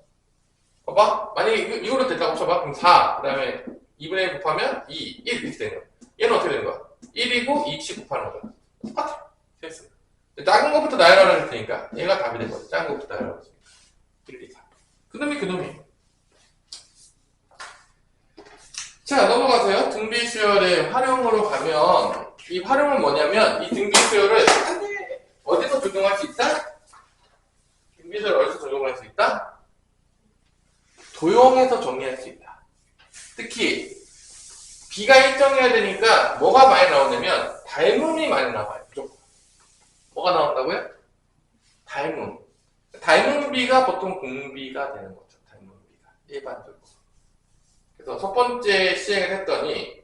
봐봐. 만약에 이거로 됐다고 쳐봐. 그럼 4, 그 다음에 2분의 1 곱하면 2, 1 이렇게 되는 거야. 얘는 어떻게 되는 거야? 1이고 2씩 곱하는 거야. 똑같아. 세수. 작은 것부터 나열하라 할 테니까 얘가 답이 된 거지. 작은 것부터 나열하라 했으니까 1, 2, 4. 그놈이 자, 넘어가세요. 등비수열의 활용으로 가면 이 활용은 뭐냐면 이 등비수열을 어디서 적용할 수 있다? 등비수열을 어디서 적용할 수 있다? 도형에서 정리할 수 있다. 특히 B가 일정해야 되니까 뭐가 많이 나오냐면 닮음이 많이 나와요. 무조건. 뭐가 나온다고요? 닮음. 닮음비가 보통 공비가 되는 거죠. 닮음비가. 일반적으로. 그래서 첫 번째 시행을 했더니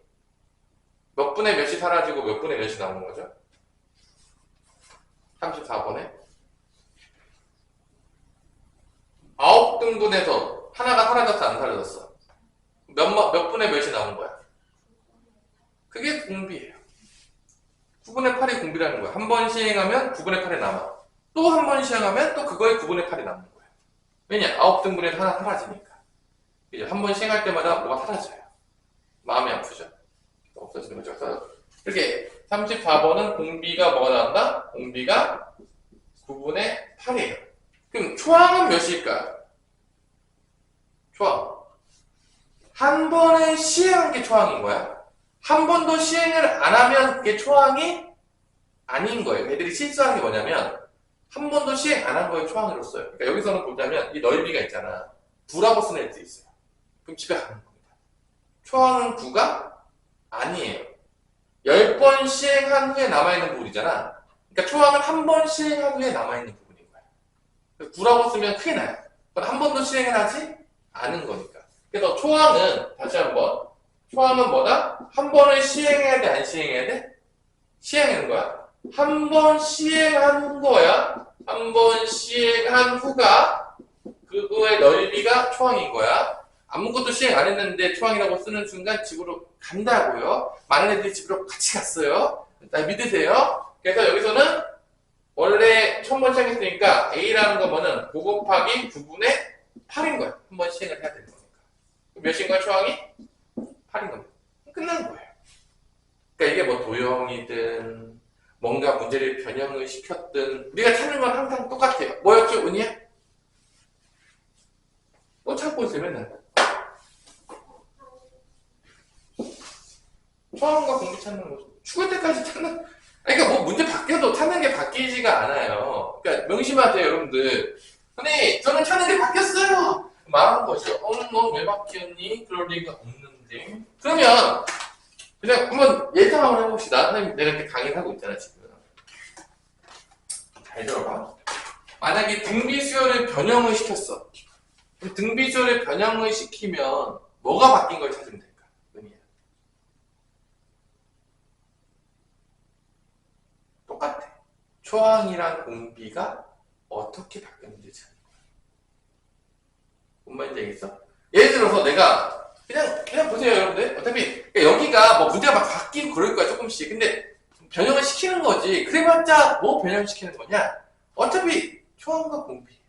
몇 분의 몇이 사라지고 몇 분의 몇이 남은 거죠? 34번에 9등분해서 하나가 사라졌어 안 사라졌어? 몇 분의 몇이 남은 거야? 그게 공비예요. 9분의 8이 공비라는 거야. 한 번 시행하면 9분의 8이 남아. 또 한 번 시행하면 또 그거에 9분의 8이 남는 거야. 왜냐? 9등분해서 하나 사라지니까. 이제 한 번 시행할 때마다 뭐가 사라져요. 마음이 아프죠? 없어지는 거죠. 이렇게 34번은 공비가 뭐가 나온다? 공비가 9분의 8이에요. 그럼 초항은 몇일까? 초항. 한 번에 시행한 게 초항인 거야. 한 번도 시행을 안 하면 그게 초항이 아닌 거예요. 애들이 실수하는 게 뭐냐면 한 번도 시행 안 한 거에 초항으로 써요. 그러니까 여기서는 보자면 이 넓이가 있잖아. 9라고 쓰는 애들이 있어요. 그럼 집에 가는 겁니다. 초항은 9가 아니에요. 10번 시행한 후에 남아있는 부분이잖아. 그러니까 초항은 한 번 시행한 후에 남아있는 부분인 거야. 9라고 쓰면 크게 나요. 그건 한 번도 시행을 하지 않은 거니까. 그래서 초항은 다시 한번 초항은 뭐다? 한 번을 시행해야 돼? 안 시행해야 돼? 시행하는 거야. 한 번 시행한 거야. 한 번 시행한 후가 그거의 넓이가 초항인 거야. 아무것도 시행 안 했는데 초항이라고 쓰는 순간 집으로 간다고요. 많은 애들이 집으로 같이 갔어요. 날 믿으세요. 그래서 여기서는 원래 1000번 시행했으니까 A라는 거 뭐는 9 곱하기 9분의 8인 거야. 한 번 시행을 해야 되는 거니까. 몇인 거야, 초항이? 8인 겁니다. 끝난 거예요. 그러니까 이게 뭐 도형이든 뭔가 문제를 변형을 시켰든 우리가 찾는 건 항상 똑같아요. 뭐였죠, 은희야? 또 찾고 있어요, 맨날. 초항과 공비 찾는 거죠. 죽을 때까지 찾는, 그러니까 뭐 문제 바뀌어도 찾는 게 바뀌지가 않아요. 그러니까 명심하세요, 여러분들. 근데 저는 찾는 게 바뀌었어요! 말하는 거죠. 너 왜 바뀌었니? 그럴 리가 없는데. 그러면 그냥 한번 예상 한번 해봅시다. 선생님, 내가 이렇게 강의를 하고 있잖아, 지금. 잘 들어봐. 만약에 등비수열을 변형을 시켰어. 그럼 등비수열을 변형을 시키면 뭐가 바뀐 걸 찾으면 될까? 의미야. 똑같아. 초항이랑 공비가 어떻게 바뀌었는지 찾는 거야. 뭔 말인지 알겠어? 예를 들어서 내가 그냥 보세요, 여러분들. 어차피 여기가 뭐 문제가 막 바뀌고 그럴 거야, 조금씩. 근데 변형을 시키는 거지. 그래봤자 뭐 변형시키는 거냐? 어차피 초항과 공비.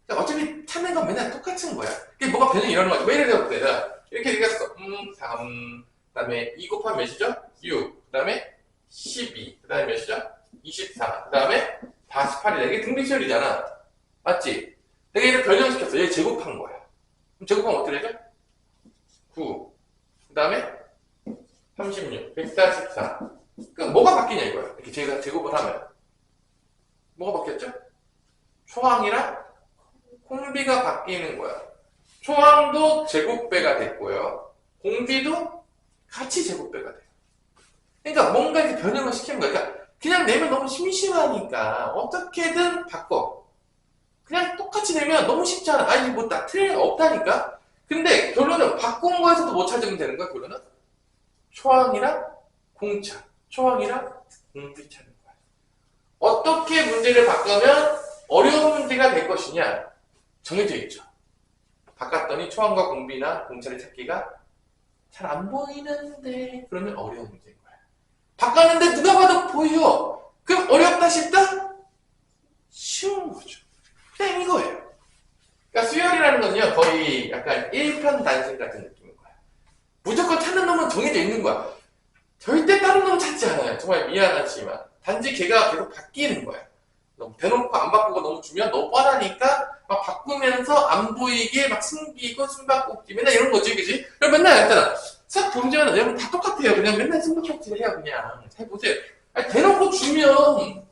어차피 찾는 건 맨날 똑같은 거야. 그게 뭐가 변형이 일어나는 거지. 왜 이래서 내가 이렇게 얘기했어. 3, 그 다음에 2 곱하면 몇이죠? 6, 그 다음에 12, 그 다음에 몇이죠? 24, 그 다음에 다 18이다. 이게 등비수열이잖아. 맞지? 내가 얘를 변형시켰어. 얘 제곱한 거야. 그럼 제곱하면 어떻게 되죠? 9. 그 다음에 36, 144. 그럼 뭐가 바뀌냐 이거야. 이렇게 제가 제곱을 하면. 뭐가 바뀌었죠? 초항이랑 공비가 바뀌는 거야. 초항도 제곱배가 됐고요. 공비도 같이 제곱배가 돼요. 그러니까 뭔가 이렇게 변형을 시키는 거야. 그러니까 그냥 내면 너무 심심하니까 어떻게든 바꿔. 그냥 똑같이 내면 너무 쉽잖아. 아니 뭐 딱 틀린 거 없다니까. 근데 결론은 바꾼 거에서도 못 찾으면 되는 거야. 결론은 초항이랑 공차, 초항이랑 공비 찾는 거야. 어떻게 문제를 바꾸면 어려운 문제가 될 것이냐 정해져 있죠. 바꿨더니 초항과 공비나 공차를 찾기가 잘 안 보이는데 그러면 어려운 문제인 거야. 바꿨는데 누가 봐도 보여. 그럼 어렵다 싶다? 쉬운 거죠. 그냥 이거예요. 그러니까 수열이라는 건요 거의 약간 일편단심 같은 느낌인 거야. 무조건 찾는 놈은 정해져 있는 거야. 절대 다른 놈 찾지 않아요. 정말 미안하지만 단지 걔가 계속 바뀌는 거야. 너무 대놓고 안 바꾸고 너무 주면 너무 뻔하니까 막 바꾸면서 안 보이게 막 숨기고 숨바꼭질 맨날 이런 거지, 그지? 그럼 맨날 했잖아. 싹 보면 여러분 다 똑같아요. 그냥 맨날 숨바꼭질 해요, 그냥. 잘 보세요. 아니, 대놓고 주면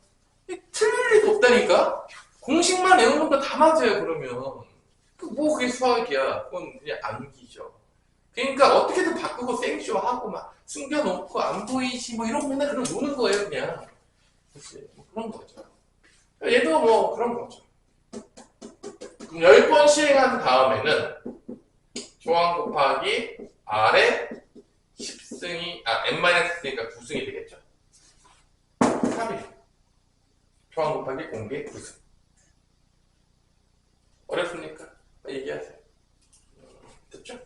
틀릴 일도 없다니까? 공식만 외우는 것도 다 맞아요, 그러면. 뭐 그게 수학이야. 그건 그냥 암기죠. 그러니까 어떻게든 바꾸고 생쇼하고 막 숨겨놓고 안 보이지 뭐 이런 맨날 그런 노는 거예요, 그냥. 그치? 뭐 그런 거죠. 얘도 뭐 그런 거죠. 그럼 10번 시행한 다음에는 조항 곱하기 R에 10승이, n-x니까 9승이 되겠죠. 3일. 조항 곱하기 공개 9승. 어렵습니까? 얘기하세요. 됐죠?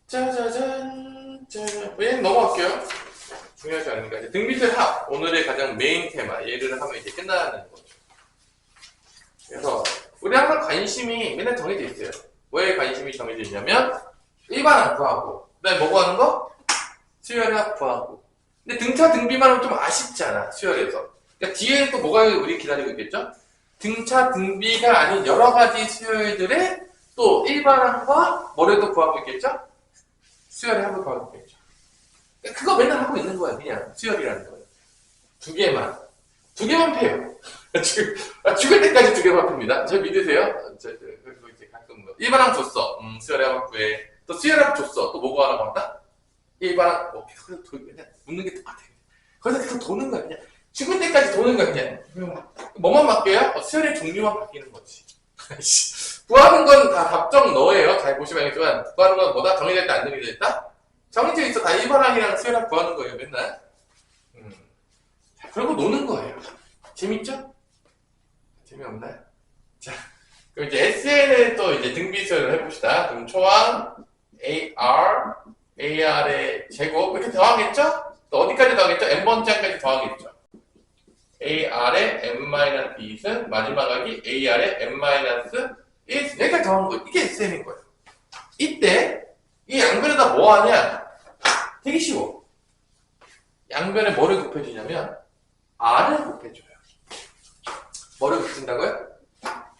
짜자잔. 자, 얘는 넘어갈게요. 중요하지 않으니까. 이제 등비술 합. 오늘의 가장 메인 테마. 얘를 하면 이제 끝나는 거죠. 그래서, 우리 항상 관심이 맨날 정해져 있어요. 왜 관심이 정해져 있냐면, 일반항 구하고, 그 다음에 뭐 구하는 거? 수열의 합 구하고. 근데 등차 등비만 하면 좀 아쉽잖아, 수열에서. 그러니까 뒤에 또 뭐가 우리 기다리고 있겠죠? 등차 등비가 아닌 여러 가지 수열들의 또 일반항과 뭐를 또 구하고 있겠죠? 수열의 합을 구하고 있겠죠. 그거 맨날 하고 있는 거야, 그냥. 수열이라는 거예요. 두 개만 패요. 죽을 때까지 두 개만 팹니다. 저 믿으세요? 그리고 이제 가끔 뭐, 일반항 줬어. 수열의 합 구해. 또 수열의 합 줬어. 또 뭐가 하나 봤다? 일반항, 계속 그냥 묻는 게 똑같아. 거기서 계속 도는 거야, 그냥. 죽을 때까지 도는 거야, 그냥. 뭐만 바뀌어요? 수열의 종류만 바뀌는 거지. 구하는 건 다 답정 너예요. 잘 보시면 알겠지만, 구하는 건 뭐다? 정해져 있다, 안 정해져 있다? 정해져 있어. 다 일반항이랑 수열항 구하는 거예요, 맨날. 자, 그러고 노는 거예요. 재밌죠? 재미없나요? 자, 그럼 이제 SN을 또 이제 등비수열을 해봅시다. 그럼 초항, AR의 제곱, 이렇게 더하겠죠? 또 어디까지 더하겠죠? n번째까지 더하겠죠? AR의 n-b승, 마지막 하기 AR의 n-1승, 여기까지 더한 거예요. 이게 SN인 거예요. 이때, 이 양변에다 뭐 하냐? 되게 쉬워. 양변에 뭐를 곱해주냐면, R을 곱해줘요. 뭐를 곱해준다고요?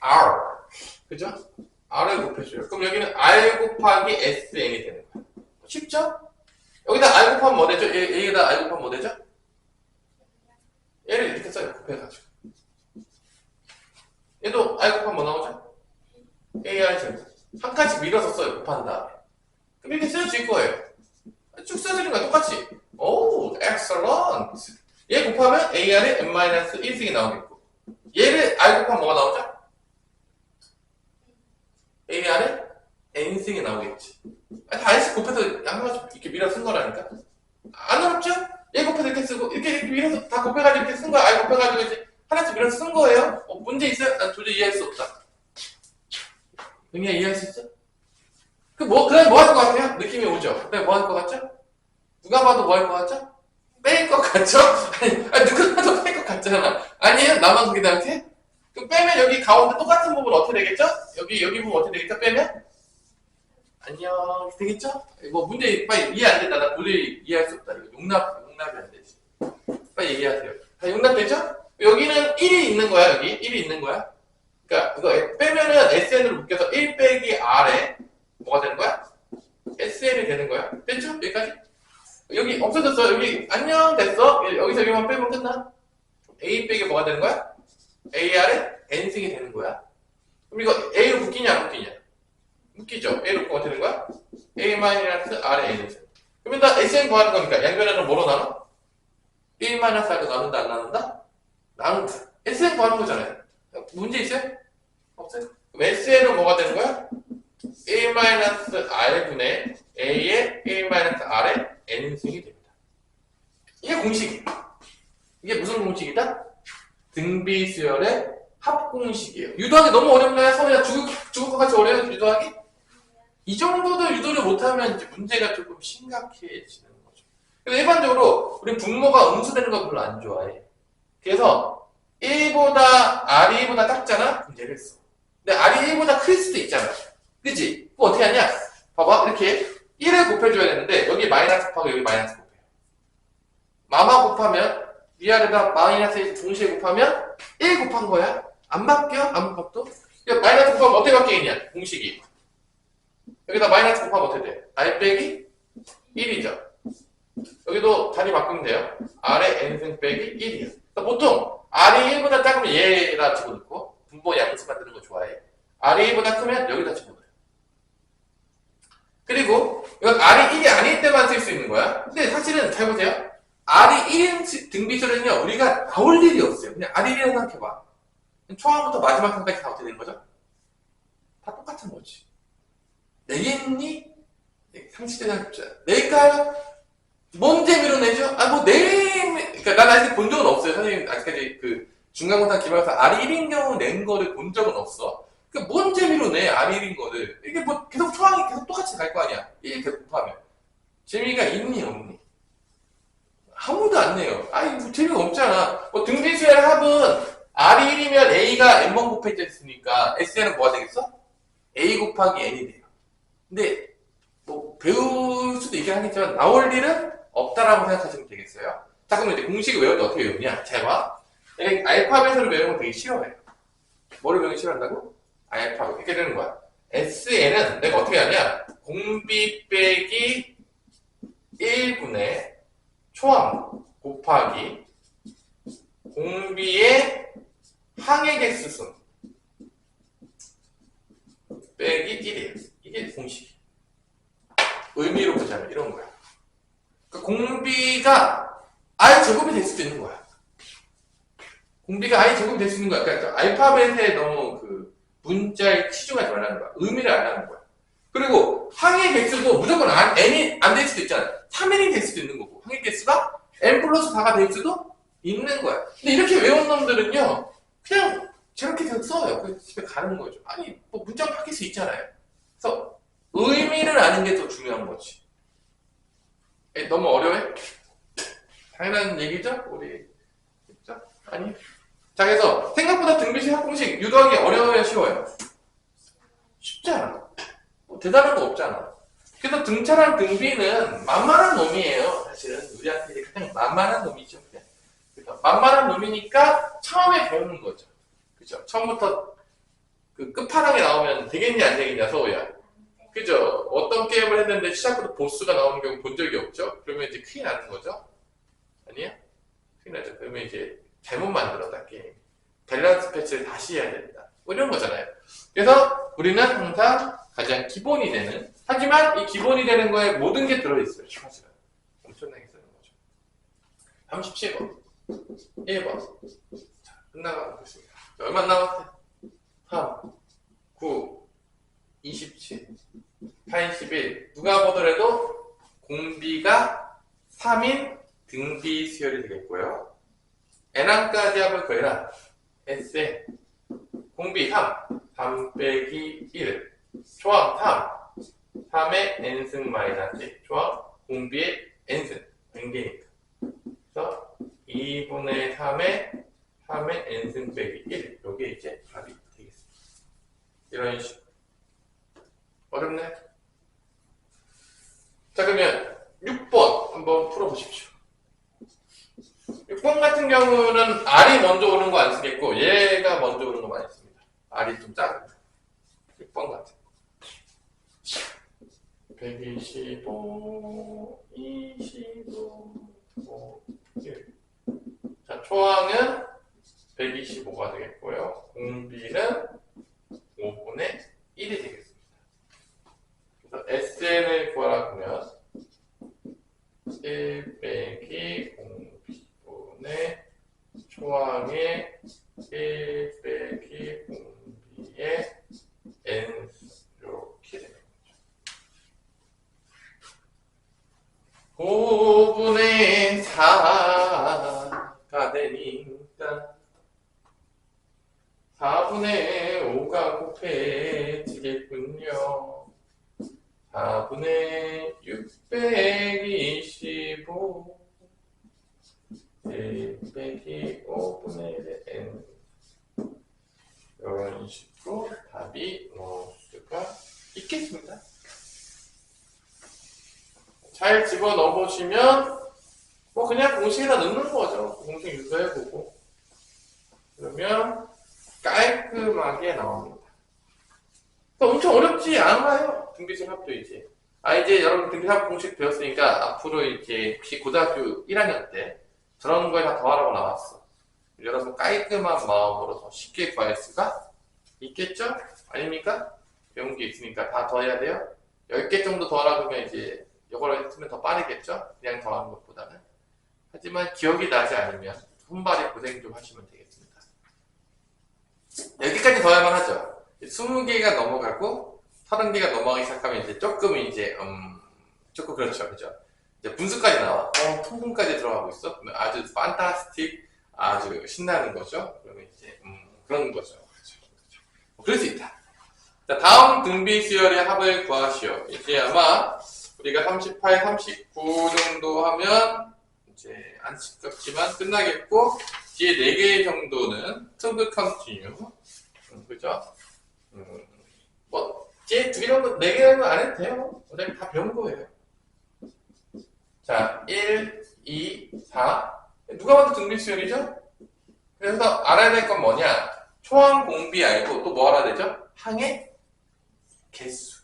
R. 그죠? R을 곱해줘요. 그럼 여기는 R 곱하기 SN이 되는 거예요. 쉽죠? 여기다 R 곱하면 뭐 되죠? 여기다 R 곱하면 뭐 되죠? 얘를 이렇게 써요. 곱해가지고. 얘도 R 곱하면 뭐 나오죠? AR 제곱. 한 칸씩 밀어서 써요. 곱한 다음에. 그럼 이렇게 쓰여질 거예요. 쭉 써지는 거야. 똑같이. 오, excellent. 얘 곱하면 AR의 n-1승이 나오겠고. 얘를 R 곱하면 뭐가 나오죠? AR의 n승이 나오겠지. 다 R씩 곱해서 양면씩 이렇게 밀어 쓴 거라니까. 안 어렵죠? 얘 곱해서 이렇게 쓰고, 이렇게 밀어서 다 곱해가지고 이렇게 쓴 거야. R 곱해가지고 이제 하나씩 밀어서 쓴 거예요. 문제 있어요? 난 도저히 이해할 수 없다. 그냥 이해할 수 있어? 그다음에 뭐 할 것 같아요? 느낌이 오죠? 그다음에 뭐 할 것 같죠? 누가 봐도 뭐 할 것 같죠? 뺄 것 같죠? 아니, 누가 봐도 뺄 것 같잖아. 아니에요? 나만 그게 생각해? 그럼 빼면 여기 가운데 똑같은 부분 어떻게 되겠죠? 여기 부분 어떻게 되겠죠? 빼면? 안녕. 되겠죠? 뭐 문제 빨리 이해 안 된다. 나 도저히 이해할 수 없다. 이거 용납이 안 되지. 빨리 얘기하세요. 다 용납되죠? 여기는 1이 있는 거야, 여기. 1이 있는 거야. 그러니까 이거 빼면은 SN으로 묶여서 1 빼기 R에 뭐가 되는 거야? SN이 되는 거야. 됐죠? 여기까지? 여기 없어졌어. 여기 안녕 됐어. 여기서 여기만 빼면 끝나. A 빼기 뭐가 되는 거야? AR에 N승이 되는 거야. 그럼 이거 A로 묶이냐 안 묶이냐? 묶이죠. A로 묶으면 되는 거야? A-R에 N승. 그러면 나 SN 구하는 거니까 양변에는 뭐로 나눠? A-R로 나눈다 안 나눈다? 나눈다. SN 구하는 거잖아요. 문제 있어요? 없어요? 그럼 SN은 뭐가 되는 거야? A-R분의 A의 A-R의 N승이 됩니다. 이게 공식이에요. 이게 무슨 공식이다? 등비수열의 합공식이에요. 유도하기 너무 어렵나요? 서울이야 죽을 것 같이 어려워요, 유도하기? 이 정도도 유도를 못하면 이제 문제가 조금 심각해지는 거죠. 그래서 일반적으로 우리 분모가 음수되는 거 별로 안 좋아해. 그래서 1보다 R이 1보다 작잖아? 그럼 얘를 써. 근데 R이 1보다 클 수도 있잖아. 그치? 그럼 어떻게 하냐? 봐봐. 이렇게 1을 곱해줘야 되는데 여기 마이너스 곱하고 여기 마이너스 곱해요. 마마 곱하면 위아래다 마이너스 1 동시에 곱하면 1 곱한 거야. 안 바뀌어? 아무것도? 마이너스 곱하면 어떻게 바뀌겠냐? 공식이. 여기다 마이너스 곱하면 어떻게 돼? R 빼기 1이죠. 여기도 단위 바꾸면 돼요. R의 N승 빼기 1이야. 그러니까 보통 R이 1보다 작으면 얘에다 집어넣고 분모 양수 만드는 거 좋아해. R이 1보다 크면 여기다 집어넣어요. 그리고 이건 R이 1이 아닐 때만 쓸 수 있는 거야. 근데 사실은 잘 보세요. R이 1인 등비수열은요, 우리가 나올 일이 없어요. 그냥 R이 1이라고 생각해봐. 초반부터 마지막 칸까지 다 어떻게 되는 거죠? 다 똑같은 거지. 내겠니? 상식적 생각해보자. 낼까요? 뭔 재미로 내죠? 그러니까 난 아직 본 적은 없어요. 선생님, 아직까지 중간고사 기말고사 R이 1인 경우 낸 거를 본 적은 없어. 그러니까 뭔 재미로 내, R이 1인 거를. 이게 뭐 계속 초항이 계속 똑같이 갈 거 아니야. 1 계속 곱하면. 재미가 있니, 없니? 아무도 안 내요. 뭐 재미가 없잖아. 등비수열 합은 R이 1이면 A가 N번 곱해져 있으니까 SN은 뭐가 되겠어? A 곱하기 N이 돼요. 근데 배울 수도 있긴 하겠지만 나올 일은 없다라고 생각하시면 되겠어요. 자, 그럼 이제 공식을 외울 때 어떻게 외우냐? 잘 봐. 알파벳을 외우는 거 되게 싫어해요. 뭐를 외우기 싫어한다고? 알파벳. 이렇게 되는 거야. SN은 내가 어떻게 하냐? 공비 빼기 1분의 초항 곱하기 공비의 항의 개수순 빼기 1이에요. 이게 공식이에요. 의미로 보자면 이런 거야. 그러니까 공비가 I 제곱이 될 수도 있는 거야. 공비가 I 제곱이 될 수 있는 거야. 그러니까 알파벳에 너무 문자에 치중하지 말라는 거야. 의미를 알라는 거야. 그리고 항의 개수도 무조건 n이 안 될 수도 있잖아. 3n이 될 수도 있는 거고 항의 개수가 n 플러스 4가 될 수도 있는 거야. 근데 이렇게 외운 놈들은요, 그냥 저렇게 계속 써요. 그래서 집에 가는 거죠. 문자가 바뀔 수 있잖아요. 그래서 의미를 아는 게 더 중요한 거지. 너무 어려워요? 당연한 얘기죠? 우리 그죠? 아니. 자, 그래서 생각보다 등비수열 합공식 유도하기 어려워요, 쉬워요? 쉽지 않아. 대단한 거 없잖아. 그래서 등차랑 등비는 만만한 놈이에요. 사실은 우리한테 가장 만만한 놈이죠. 그래서 만만한 놈이니까 처음에 배우는 거죠. 그죠? 처음부터 끝판왕에 나오면 되겠냐 안 되겠냐 서우야. 그죠? 어떤 게임을 했는데 시작부터 보스가 나오는 경우 본 적이 없죠? 그러면 이제 큰일 나는 거죠? 아니야? 큰일 나죠. 그러면 이제 잘못 만들었다, 게임. 밸런스 패치를 다시 해야 된다. 이런 거잖아요. 그래서 우리는 항상 가장 기본이 되는, 하지만 이 기본이 되는 거에 모든 게 들어있어요. 사실은. 엄청나게 쓰는 거죠. 37번. 1번. 자, 끝나가고 있습니다. 얼마 남았어요? 3, 9, 27, 81. 누가 보더라도 공비가 3인 등비수열이 되겠고요. n항까지 합을 거해라. S에 공비 3 빼기 1, 초항 3의 n승 마이너스 1, 초항 공비의 n승, n개니까. 그래서 2분의 3의 n승 빼기 1, 요게 이제 답이 되겠습니다. 이런 식으로. 어렵네? 자, 그러면 6번 한번 풀어보십시오. 경우는 R이 먼저 오는 거 안 쓰겠고 얘가 먼저 오는 거 많이 씁니다. R이 좀 작은 6번 같은 125, 25, 1. 자, 초항은 125가 되겠고요. 공비는 5분의 1이 되겠습니다. 그래서 SN을 구하라 그러면 1 빼기 공비분의 초항의 1 빼기 공비의 N 이렇게 되는 거죠. 5분의 4가 되니까 4분의 5가 곱해지겠군요. 4분의 625 1 빼기 5분의 N 이런 식으로 답이 나올 수가 있겠습니다. 잘 집어넣어 보시면 뭐 그냥 공식에다 넣는 거죠. 공식 유도해보고 그러면 깔끔하게 나옵니다. 엄청 어렵지 않아요. 등비생합도 이제. 이제 여러분 등비생합 공식 배웠으니까 앞으로 이제 혹시 고등학교 1학년 때 저런 거에 다 더하라고 나왔어. 여러분 깔끔한 마음으로 더 쉽게 구할 수가 있겠죠? 아닙니까? 배운 게 있으니까 다 더해야 돼요. 10개 정도 더하라고 하면 이제 이걸 했으면 더 빠르겠죠? 그냥 더하는 것보다는. 하지만 기억이 나지 않으면 손발에 고생 좀 하시면 되겠습니다. 여기까지 더해야만 하죠. 20개가 넘어가고 30개가 넘어가기 시작하면 이제 조금 조금 그렇죠. 그죠? 이제 분수까지 나와. 통분까지 들어가고 있어? 그러면 아주 판타스틱, 아주 신나는 거죠. 그러면 이제 그런 거죠. 그렇죠. 그럴 수 있다. 자, 다음 등비 수열의 합을 구하시오. 이제 아마 우리가 38, 39 정도 하면 이제 안 시끄럽지만 끝나겠고 뒤에 4개 정도는 투브 컨티뉴 그죠? 뭐 뒤에 2개 정도 4개 정도 안 해도 돼요. 어차피 다 배운 거예요. 자, 1, 2, 4 누가 봐도 등비 수열이죠? 그래서 알아야 될 건 뭐냐? 초항 공비 알고 또 뭐 알아야 되죠? 항의 개수.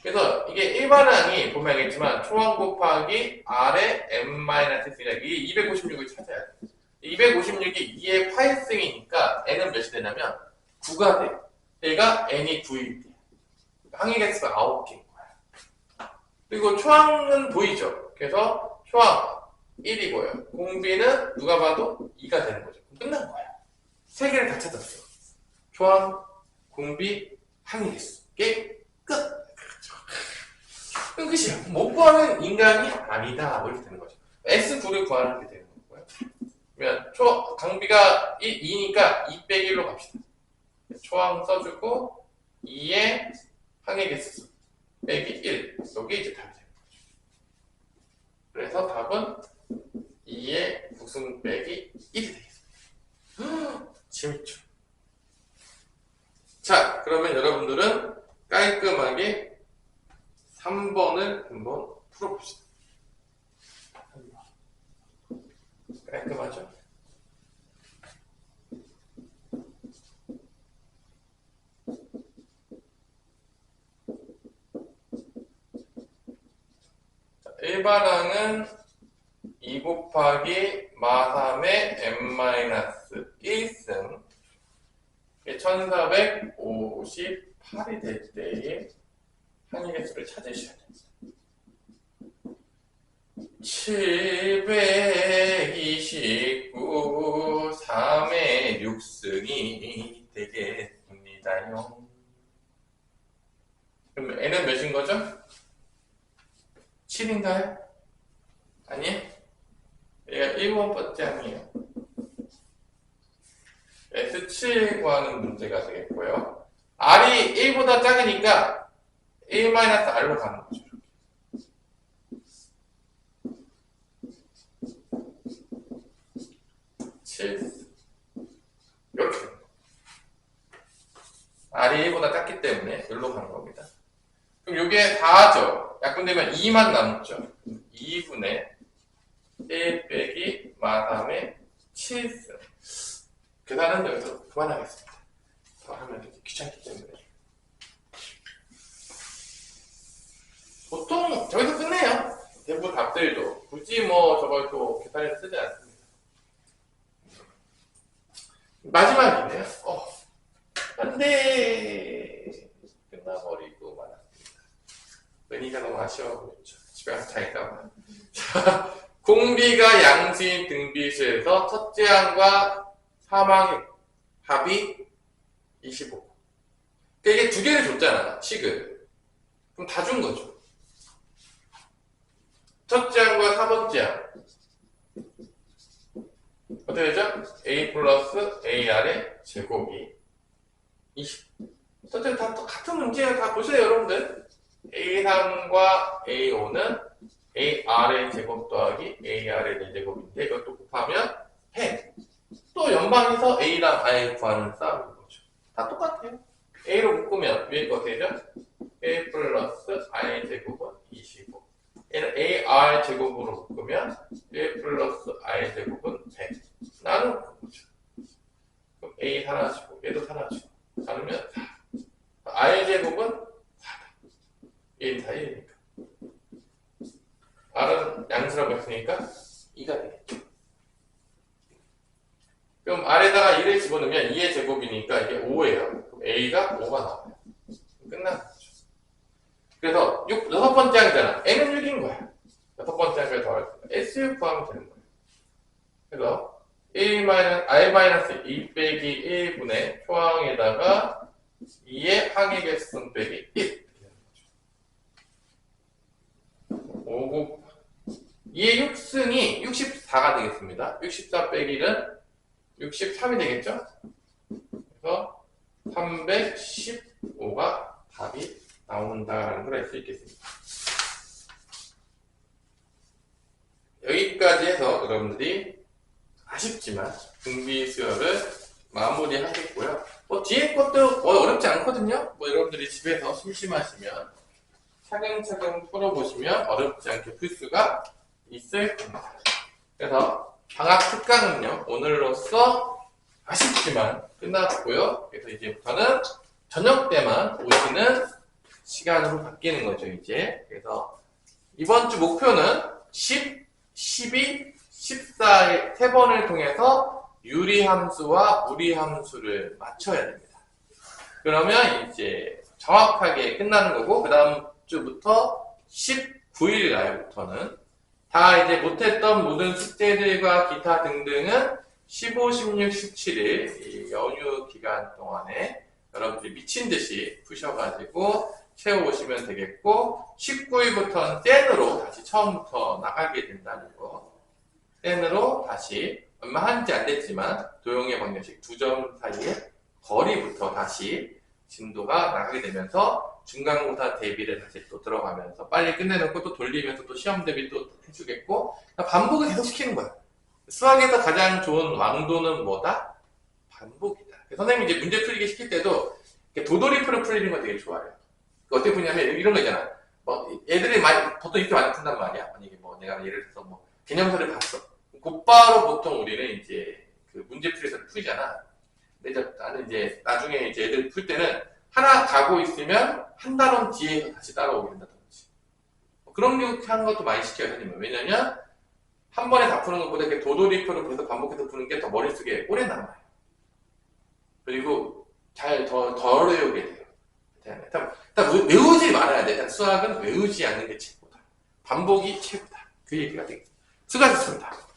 그래서 이게 일반항이 보면 알겠지만 초항 곱하기 R의 n-x니까 이게 256을 찾아야 돼. 256이 2의 8승이니까 n은 몇이 되냐면 9가 돼. 얘가 n이 9일 때. 항의 개수가 9개인 거야. 그리고 초항은 보이죠? 그래서 초항 1이고요. 공비는 누가 봐도 2가 되는 거죠. 끝난 거야. 3개를 다 찾았어. 초항, 공비, 항의 개수. 게임 끝! 끝이야. 못 구하는 인간이 아니다. 이렇게 되는 거죠. S9를 구하는 게 되는 거고요. 그러면 강비가 2니까 2 빼기 1로 갑시다. 초항 써주고 2의 항의 개수 빼기 1. 여기 이제 답이 되는 거죠. 그래서 답은 2의 구승 빼기 1이 되겠습니다. 재밌죠? 자, 그러면 여러분들은 깔끔하게 3번을 한번 풀어봅시다. 깔끔하죠? 자, 일반항은 2 곱하기 마3의 n-1승 1458이 될 때에 항의 개수를 찾으셔야 돼요. 729 3의 6승이 되겠습니다요. 그럼 n은 몇인 거죠? 7인가요? 아니에요? 얘가 1번째 항이에요. S7 구하는 문제가 되겠고요. R이 1보다 작으니까 1-R로 가는 거죠. 7 이렇게 R이 1보다 작기 때문에 여기로 가는 겁니다. 그럼 이게 4죠. 약분되면 2만 남죠. 2분의 1 빼기 마3의 7승. 계산은 여기서 그만하겠습니다. 더 하면 되게 귀찮기 때문에. 보통 저기서 끝내요. 대부분 답들도. 굳이 뭐 저걸 또 계산해서 쓰지 않습니다. 마지막이네요. 안돼. 끝나버리고 말았습니다. 은희가 너무 아쉬워하고 있죠. 집에 가서 자니까. 자, 공비가 양수인 등비수에서 첫째 항과 3항의 합이 25. 그러니까 이게 두 개를 줬잖아, 식을. 그럼 다 준 거죠. 첫째 항과 4번째 항. 어떻게 되죠? A 플러스 AR의 제곱이 20. 첫째 다 같은 문제예요. 다 보세요, 여러분들. A3과 A5는 AR의 제곱 더하기 AR의 4제곱인데 이것도 곱하면 100. 또 연방에서 A랑 I 구하는 싸움인 거죠. 다 똑같아요. A로 묶으면 위에 거 어떻게 되죠? A 플러스 I 제곱은 25. 얘는 AR 제곱으로 묶으면 A 플러스 I 제곱은 100. 나누는 거죠. 그럼 A 하나씩, 얘도 하나씩. 나누면 4. I 제곱은 4다. 얘는 다 1이니까. R은 양수라고 했으니까 2가 되겠죠. 그럼 R에다가 2를 집어넣으면 2의 제곱이니까 이게 5예요. 그럼 A가 5가 나와요. 끝난 거죠. 그래서 6번 항이잖아. N은 6인 거야. 6번 항을 더할 때 S6 구하면 되는 거예요. 그래서 I-2 빼기 1분의 표항에다가 2의 항의 개수분 빼기 1. 5곱 2의 6승이 64가 되겠습니다. 64 빼기 1은 63이 되겠죠? 그래서 315가 답이 나온다라는 걸 알 수 있겠습니다. 여기까지 해서 여러분들이 아쉽지만 등비 수열을 마무리하겠고요. 뒤에 것도 어렵지 않거든요. 여러분들이 집에서 심심하시면 차근차근 풀어보시면 어렵지 않게 풀 수가 있을 겁니다. 그래서 방학 특강은요, 오늘로써 아쉽지만 끝났고요. 그래서 이제부터는 저녁 때만 오시는 시간으로 바뀌는 거죠, 이제. 그래서 이번 주 목표는 10, 12, 14의 3번을 통해서 유리함수와 무리함수를 맞춰야 됩니다. 그러면 이제 정확하게 끝나는 거고, 그 다음 주부터 19일 날부터는 다 이제 못했던 모든 숙제들과 기타 등등은 15, 16, 17일 이 연휴 기간 동안에 여러분들이 미친 듯이 푸셔가지고 채워오시면 되겠고, 19일부터는 땐으로 다시 처음부터 나가게 된다는 거. 땐으로 다시 얼마 한지 안 됐지만 도형의 방정식 2점 사이의 거리부터 다시 진도가 나가게 되면서 중간고사 대비를 다시 또 들어가면서 빨리 끝내놓고 또 돌리면서 또 시험 대비 또 해주겠고, 반복을 계속 시키는 거야. 수학에서 가장 좋은 왕도는 뭐다? 반복이다. 선생님이 이제 문제 풀리기 시킬 때도 도돌이표를 풀리는 거 되게 좋아해요. 어떻게 푸냐면 이런 거 있잖아. 애들이 보통 이렇게 많이 푼단 말이야. 만약에 내가 예를 들어서 개념서를 봤어. 곧바로 보통 우리는 이제 그 문제풀이에서 풀이잖아. 근데 나는 이제 나중에 이제 애들 풀 때는 하나 가고 있으면 한 단원 뒤에서 다시 따라오게 된다든지. 그런 류 하는 것도 많이 시켜요, 선생님은. 왜냐면 한 번에 다 푸는 것보다 이렇게 도돌이표를 계속 반복해서 푸는 게 더 머릿속에 오래 남아요. 그리고 덜 외우게 돼요. 일단 외우지 말아야 돼. 일단 수학은 외우지 않는 게 최고다. 반복이 최고다. 그 얘기가 되겠습니다. 수고하셨습니다.